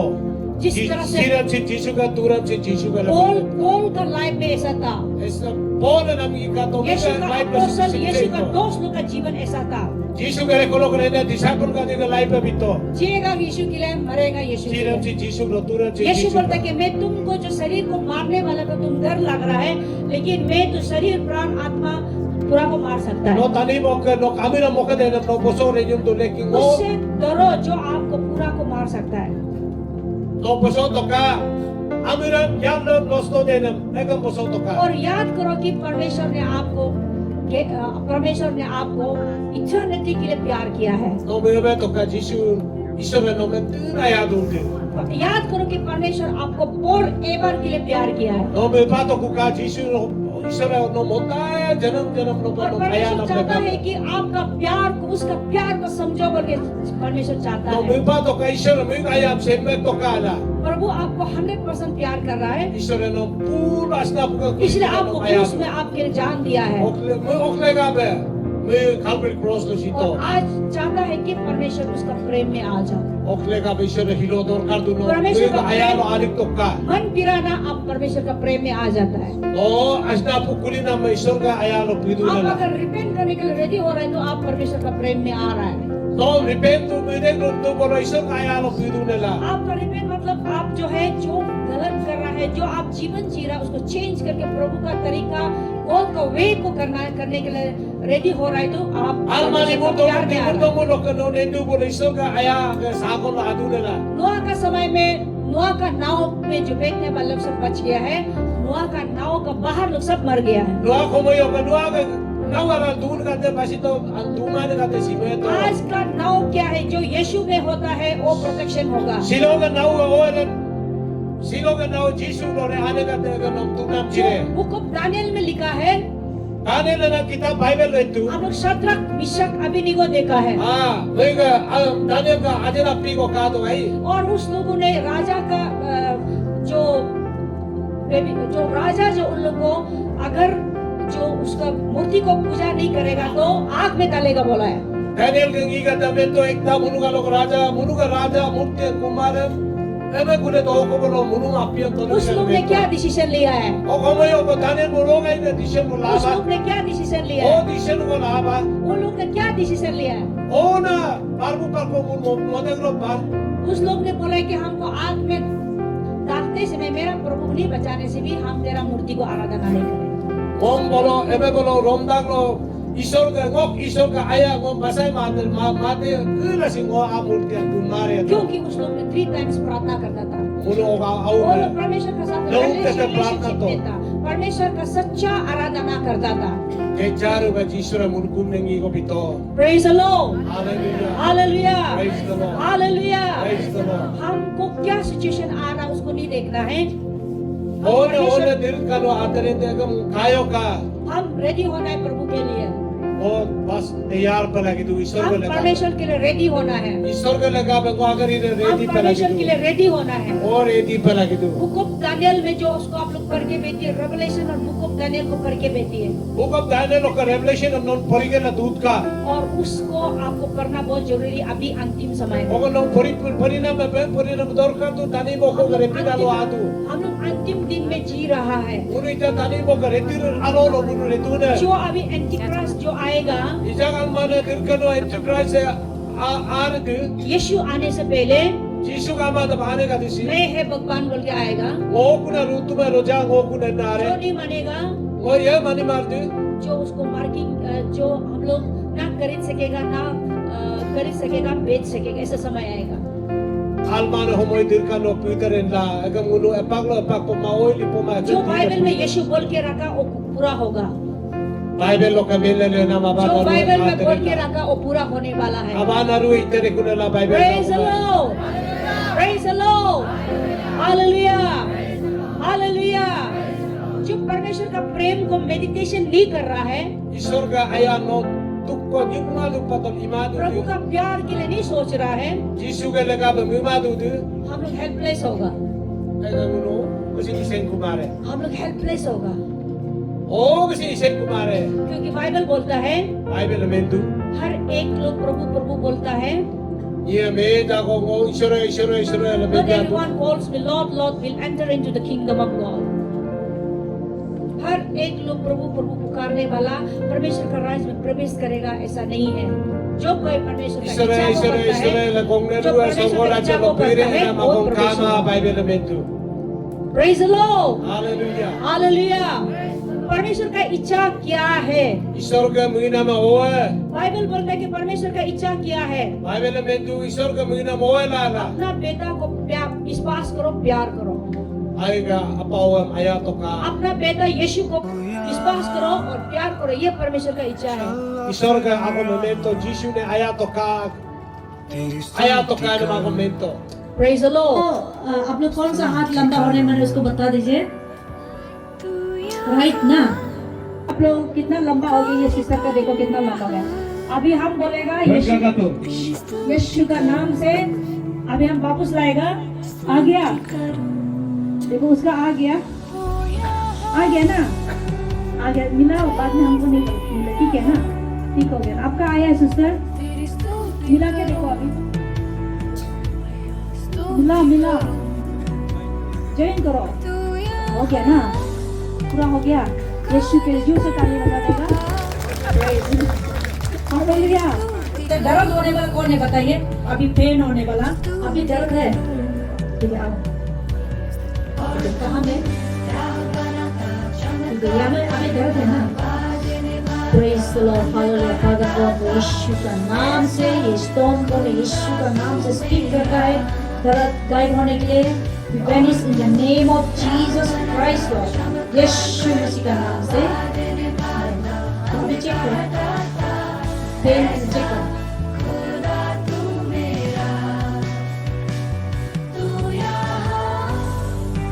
जिस तरह से siram si jisu ka turan si jisu ka Paul का लाइफ में ऐसा था, esa pole nam ka to यीशु का life अपोस्तल, यीशु का ka दोस्त लोग का जीवन ऐसा था। jisu ka rekolo ka na disciple ka de life pa bito जिएगा यीशु के लिए, मरेगा यीशु के siram लिए। si jisu lo turan si यीशु jisu बोलता कि मैं तुमको जो शरीर को मारने वाला तो तुम डर लग रहा है, लेकिन मैं तो शरीर प्राण आत्मा पूरा को मार सकता no है। tani mo ka no kami na mo ka de no boso re yung to leking mo उससे डरो जो आपको पूरा को मार सकता है। no boso to ka amira yan no losto de nam ekam boso to ka और याद करो कि परमेश्वर ने आपको इटर्निटी के लिए प्यार किया है। no me be to ka jisu Ishwar no me tira ya dunde याद करो कि परमेश्वर आपको फॉर एवर के लिए प्यार किया है। no me pa to ku ka jisu no Ishwar no mota janam janam no और no kaya परमेश्वर nam चाहता है ka कि आपका प्यार को, उसका प्यार को समझो बोल के परमेश्वर चाहता no है। me pa to ka Ishwar me kaya se me to ka la प्रभु आपको 100% प्यार कर रहा है, ईश्वर no pura asna puka इसलिए आपको क्रूस में आपके लिए जान दिया है। okle ga be me Calvary cross lo sito और आज चाहता है कि परमेश्वर उसका प्रेम में आ जाओ। okle ga be Ishwar hilo dor kar du no परमेश्वर me का aya Prem- lo anik to ka मन पिराना आप परमेश्वर का प्रेम में आ जाता है। no asna pukuli na me ईश्वर का aya lo pidu आप na अगर रिपेंट करने के लिए रेडी हो रहे हैं तो आप परमेश्वर का प्रेम में आ रहा है। no repent to me de no to bolo ईश्वर का aya lo pidu na la आपका रिपेंट मतलब आप जो है, जो गलत कर रहा है, जो आप जीवन जी रहा है, उसको चेंज करके प्रभु का तरीका, गॉड का वे को करने के लिए रेडी हो रहा है तो आप almani परमेश्वर mo का to प्यार में आ mo रहा to mo lo ka no nendu bolo ईश्वर का aya के साको lo adu na la है। नोआ का समय में नोआ का नाव में जो बैठने वाले लोग सब बच गया है, नोआ का नाव का बाहर लोग सब मर गया है। Doa ko mo yo ka doa ka nawara dun ka te pasi to ang duman ka te sime to आज का नाव क्या है? जो यीशु में होता है वो प्रोटेक्शन होगा। silo ka naw o silo ka naw jisu lo re ane ka te ka nam tunam जो jire बुक ऑफ दानियल में लिखा है, kane na na kita bible lo itu आप लोग शद्रक मिशक अबेदnego देखा है, me ka daniel ka ajera pi ko ka to ai और उस लोगों ने राजा का जो राजा जो उन लोगों को अगर जो उसका मूर्ति को पूजा नहीं करेगा तो आग में डालेगा बोला है। daniel ka ngi ka ta bento ekta munu ka lo raja murti kumar eme kule to ko bolo munu apian to उस लोग ने क्या डिसीजन लिया है? o ko mo yo ko daniel mo lo ngai de disen mo उस laba लोग ने क्या डिसीजन लिया o है? disen ko laba उन लोग ने क्या डिसीजन लिया है? o na parbu parko mo modegro par उस लोग ने बोला कि हमको आग में डालते समय मेरा प्रभु नहीं बचाने से भी हम तेरा मूर्ति को आराधना नहीं करेंगे। ngom bolo ebe bolo romdak lo isor ka ngok isor ka aya ngom basai mate kula singo amul dia kumare क्योंकि उस लोग ने 3 times प्रार्थना करता था mulo ka au वो लोग परमेश्वर के साथ लोग कैसे प्रार्थना रिलेशनशिप तो? में था परमेश्वर का सच्चा आराधना करता था ke jaru ba jisura mun kum nengi ko bito praise the Lord hallelujah hallelujah praise the lord hallelujah praise the lord हमको क्या सिचुएशन आ रहा है उसको नहीं देखना है one dil ka lo atare de gam kayo ka हम रेडी होना है प्रभु के लिए वो बस तैयार पे लगी तू ईश्वर हम को लगा परमेश्वर के लिए रेडी होना है ईश्वर को लगा पे को अगर इधर हम रेडी पे परमेश्वर के लगी लिए रेडी होना है तू और रेडी पे लगी तू बुक ऑफ दानियल में जो उसको आप लोग पढ़ के बेटिए रेवलेशन और बुक ऑफ दानियल को पढ़ के बेटिए वो कब दाने लोग का रेवलेशन हम नॉन पढ़ी के ना दूध का और उसको आपको पढ़ना बहुत जरूरी अभी अंतिम समय में वो को नॉन पढ़ी ना मैं परिणाम दौर कर तू तानी वो को करे पिता लो आ तू हम लोग अंतिम दिन में जी रहा है उन्हें इतना तानी वो करे तीर आलो लो उन्हें रे तू ने जो अभी एंटीक्राइस्ट जो आएगा इजाक माने दिल का नो एंटरप्राइज से आ रहे यीशु आने से पहले यीशु का माता बहाने का दिसी मैं है भगवान बोल के आएगा वो कुना रूतु में रोजा वो कुना जो नारे नहीं मानेगा वो ये मानी मार दे जो उसको मार्किंग जो हम लोग ना खरीद सकेगा ना खरीद सकेगा बेच सकेगा ऐसा समय आएगा Almano homoy dirka no Peter en la agam uno epaglo epag pumaoy li puma जो बाइबल में यीशु बोल के रखा वो पूरा होगा Bible lo kamele le na mababa जो बाइबल में बोल के रखा वो पूरा होने वाला है abana ru itere kuna la Bible Praise the Lord Praise the Lord Hallelujah Hallelujah जो परमेश्वर का प्रेम को मेडिटेशन नहीं कर रहा है ईश्वर का आया नो tukko nyuma lu patol imadu प्रभु का प्यार के लिए नहीं सोच रहा है Jisu के लगा बमिमादु दु हम लोग हेल्पलेस होगा agam uno kasi isen kumare हम लोग हेल्पलेस होगा o kasi isen kumare क्योंकि बाइबल बोलता है Bible mendu हर एक लोग प्रभु प्रभु बोलता है ye me da ko ngo Ishwar la Not me da everyone calls me Lord Lord will enter into the kingdom of God हर एक लोग प्रभु प्रभु पुकारने वाला परमेश्वर का राज्य में प्रवेश करेगा ऐसा नहीं है जो कोई परमेश्वर का ईश्वर la kong ne जो ru परमेश्वर so का ra इच्छा cha को lo pere करता है, na वो ma kong परमेश्वर kama Bible mendu Praise the Lord hallelujah hallelujah परमेश्वर का इच्छा क्या है ईश्वर के महीना में होए बाइबल बोलता है कि परमेश्वर का इच्छा क्या है बाइबल में तू ईश्वर के महीना में होए लाला अपना बेटा को विश्वास करो प्यार करो आएगा अपावम आया तो का अपना बेटा यीशु को विश्वास करो और प्यार करो ये परमेश्वर का इच्छा है ईश्वर के आगो momento यीशु ने आया तो का ना momento प्रेज द लॉर्ड आप लोग कौन सा हाथ लंबा होने में उसको बता दीजिए राइट ना आप लोग कितना लंबा हो गया ये सिस्टर का देखो कितना लंबा है अभी हम बोलेगा यीशु का नाम से अभी हम वापस लाएगा आ गया देखो उसका आ गया ना आ गया मिला बाद में हमको नहीं मिला ठीक है ना ठीक हो गया आपका आया है सिस्टर मिला के देखो अभी मिला ज्वाइन करो हो गया ना पूरा हो गया यीशु के जोर से ताली बजा देगा हालेलुया दर्द होने वाला कौन है बताइए अभी पेन होने वाला अभी दर्द है ठीक है आओ कहाँ में अभी दर्द है ना Praise the Lord, Hallelujah, Father God, यीशु का नाम से ये स्टोन को यीशु का नाम से स्पीक करता है दर्द गायब होने के लिए vanish in the name of Jesus Christ, Lord. यीशु मसीह का नाम से अभी चेक करो पेन चेक करो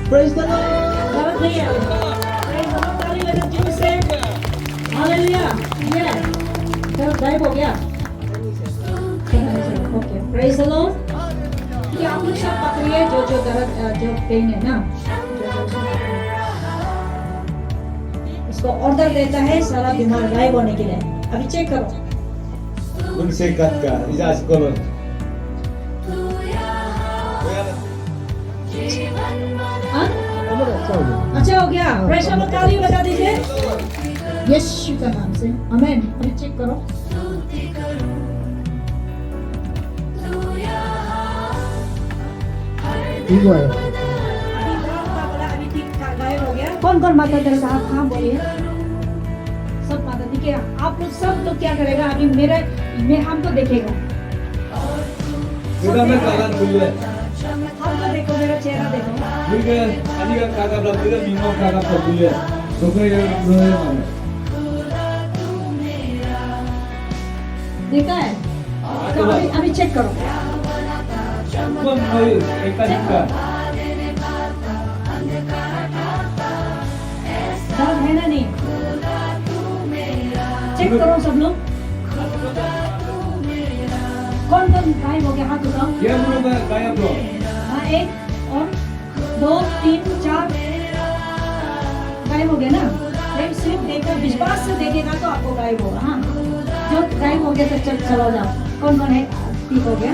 Praise the Lord. Hallelujah. Praise the Lord. ताली बजाओ जोर से Hallelujah. Yeah. चलो गायब हो गया ओके Praise the Lord. ये आप लोग सब पकड़िए जो दर्द जो पेन है ना इसको ऑर्डर देता है सारा बीमार गायब होने के लिए अभी चेक करो उनसे कट का इजाज करो हाँ? अच्छा हो गया प्रेशर में ताली बजा दीजिए यीशु का नाम से आमीन अभी चेक करो ठीक है अभी ठीक गायब हो गया कौन माता दर्द आप कहाँ बोलिए है आप लोग सब लोग क्या करेगा अभी मैं हमको देखेगा 그다음에 가가 불래. हमको देखो मेरा चेहरा देखो 우리가 아니가 가가 불래. 민망 가가 불래. 그거에 너의 말. देखा है तो अभी चेक करो 그건 너희 애까니까. दर्द है ना नहीं चेक करो सब लोग कौन कौन गायब हो गया हाथ उठाओ 얘물어가 가야 불어. हाँ एक और 2 3 4 गायब हो गया ना फिर सिर्फ देखकर विश्वास से देखेगा तो आपको गायब होगा हाँ जो गायब हो गया तो चलो जाओ कौन कौन है ठीक हो गया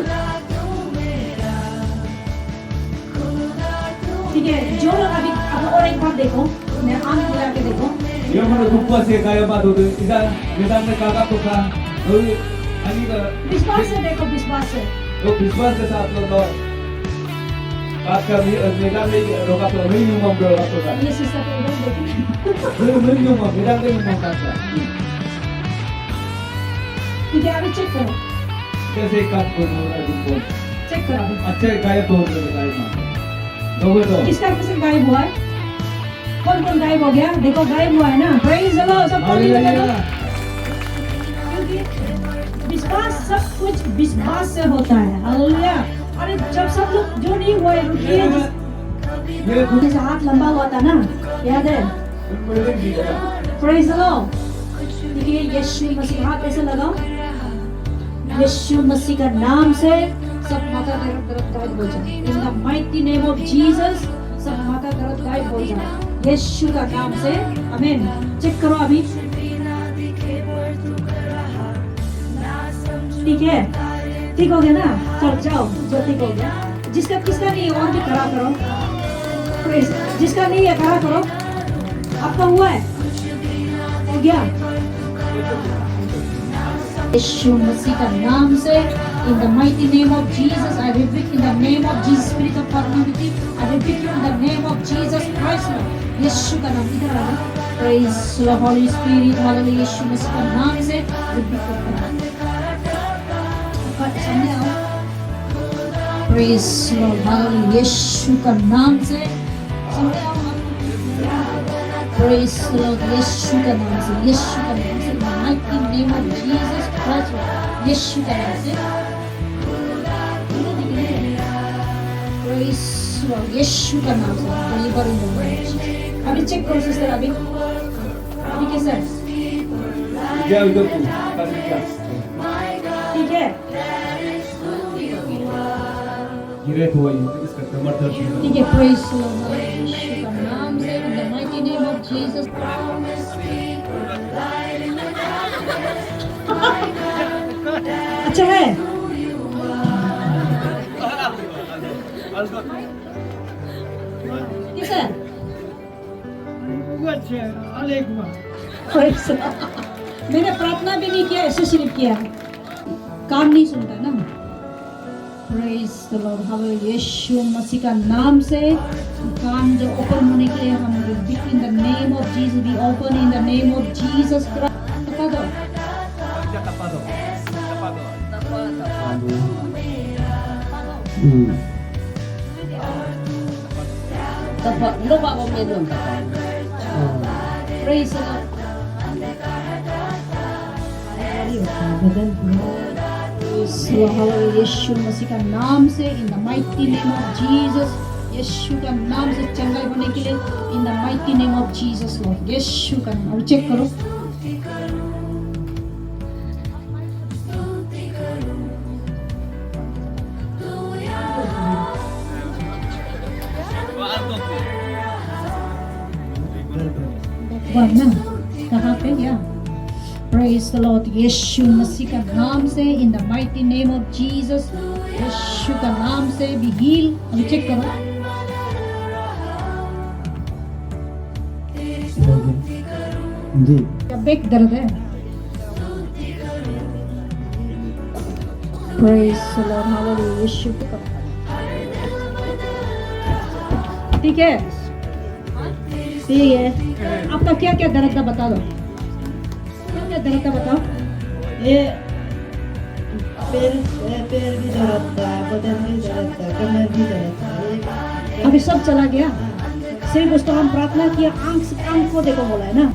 ठीक है जो लोग अभी अब और एक बार देखो मैं आंख मिला के देखो 얘물어 국과세 가야 봐도 일단 그다음에 가가 또 가. 너희 아니가 विश्वास से देखो विश्वास से 너 비스와스 사업도 너 아까 내가 너가 또 의용만 들어갔어. ये सिस्टर को उधर देखो 그 의용만 내가 의용만 갔다. ठीक है अभी चेक करो 그래서 갖고 놀아주고 चेक करो अभी अच्छे गायब हो गए गायब. 너도 किसका किसका गायब हुआ है कौन कौन गायब हो गया देखो गायब हुआ है ना प्रेज द लॉर्ड सब पढ़ लीजिए क्योंकि विश्वास सब कुछ विश्वास से होता है हालेलुया अरे जब सब लोग जो नहीं हुआ है रुकिए ये जैसे हाथ लंबा हुआ था ना याद है प्रेज द लॉर्ड देखिए यीशु मसीह हाथ ऐसे लगाओ यीशु मसीह का नाम से सब माता दर्द गायब हो जाए in the mighty name of Jesus सब माता दर्द गायब हो जाए यीशु का नाम से आमीन चेक करो अभी ठीक है ठीक हो गया ना चल जाओ जो ठीक हो गया जिसका किसका नहीं है और भी खड़ा करो Praise. जिसका नहीं है खड़ा करो आपका हुआ है हो गया यीशु मसीह का नाम से in the mighty name of Jesus I rebuke in the name of Jesus spirit of infirmity I rebuke you in the name of Jesus Christ Lord यीशु का नाम इधर आ praise the Holy Spirit hallelujah यीशु मसीह का नाम से rebuke करता है सामने आओ praise the Lord hallelujah यीशु का नाम से सामने आओ praise the Lord यीशु का नाम से in the mighty name of Jesus Christ Lord यीशु का नाम से praise the Lord यीशु का नाम से deliver in the name of Jesus अभी चेक करो सिस्टर अभी कैसा है 이제 이거 가니까 ठीक है 이래 도와 इसका कमर दर्द ठीक है praise the Lord यीशु का नाम से in the mighty name of Jesus अच्छा है कैसा है Praise the Lord. मैंने प्रार्थना भी नहीं किया ऐसे सिर्फ किया काम नहीं सुनता ना Praise the Lord hallelujah यीशु मसीह का नाम से काम जो ओपन होने के लिए हम in the name of Jesus we open in the name of Jesus Christ बता दो lupa ko meron Praise the Lord Praise the Lord hallelujah यीशु मसीह का नाम से in the mighty name of Jesus यीशु का नाम से चंगाई होने के लिए in the mighty name of Jesus Lord यीशु का नाम और चेक करो वरना कहाँ पे गया Praise the Lord यीशु मसीह का नाम से in the mighty name of Jesus यीशु का नाम से be healed अभी चेक करो जी क्या बैक दर्द है Praise the Lord hallelujah यीशु का ठीक है ठीक है आपका क्या क्या दर्द था बता दो क्या दर्द था बताओ। ये पैर पैर भी दर्द था, बदन भी दर्द था, कमर भी दर्द था। अभी सब चला गया। सिर्फ उसको हम प्रार्थना किया, आंख को देखो बोला है ना।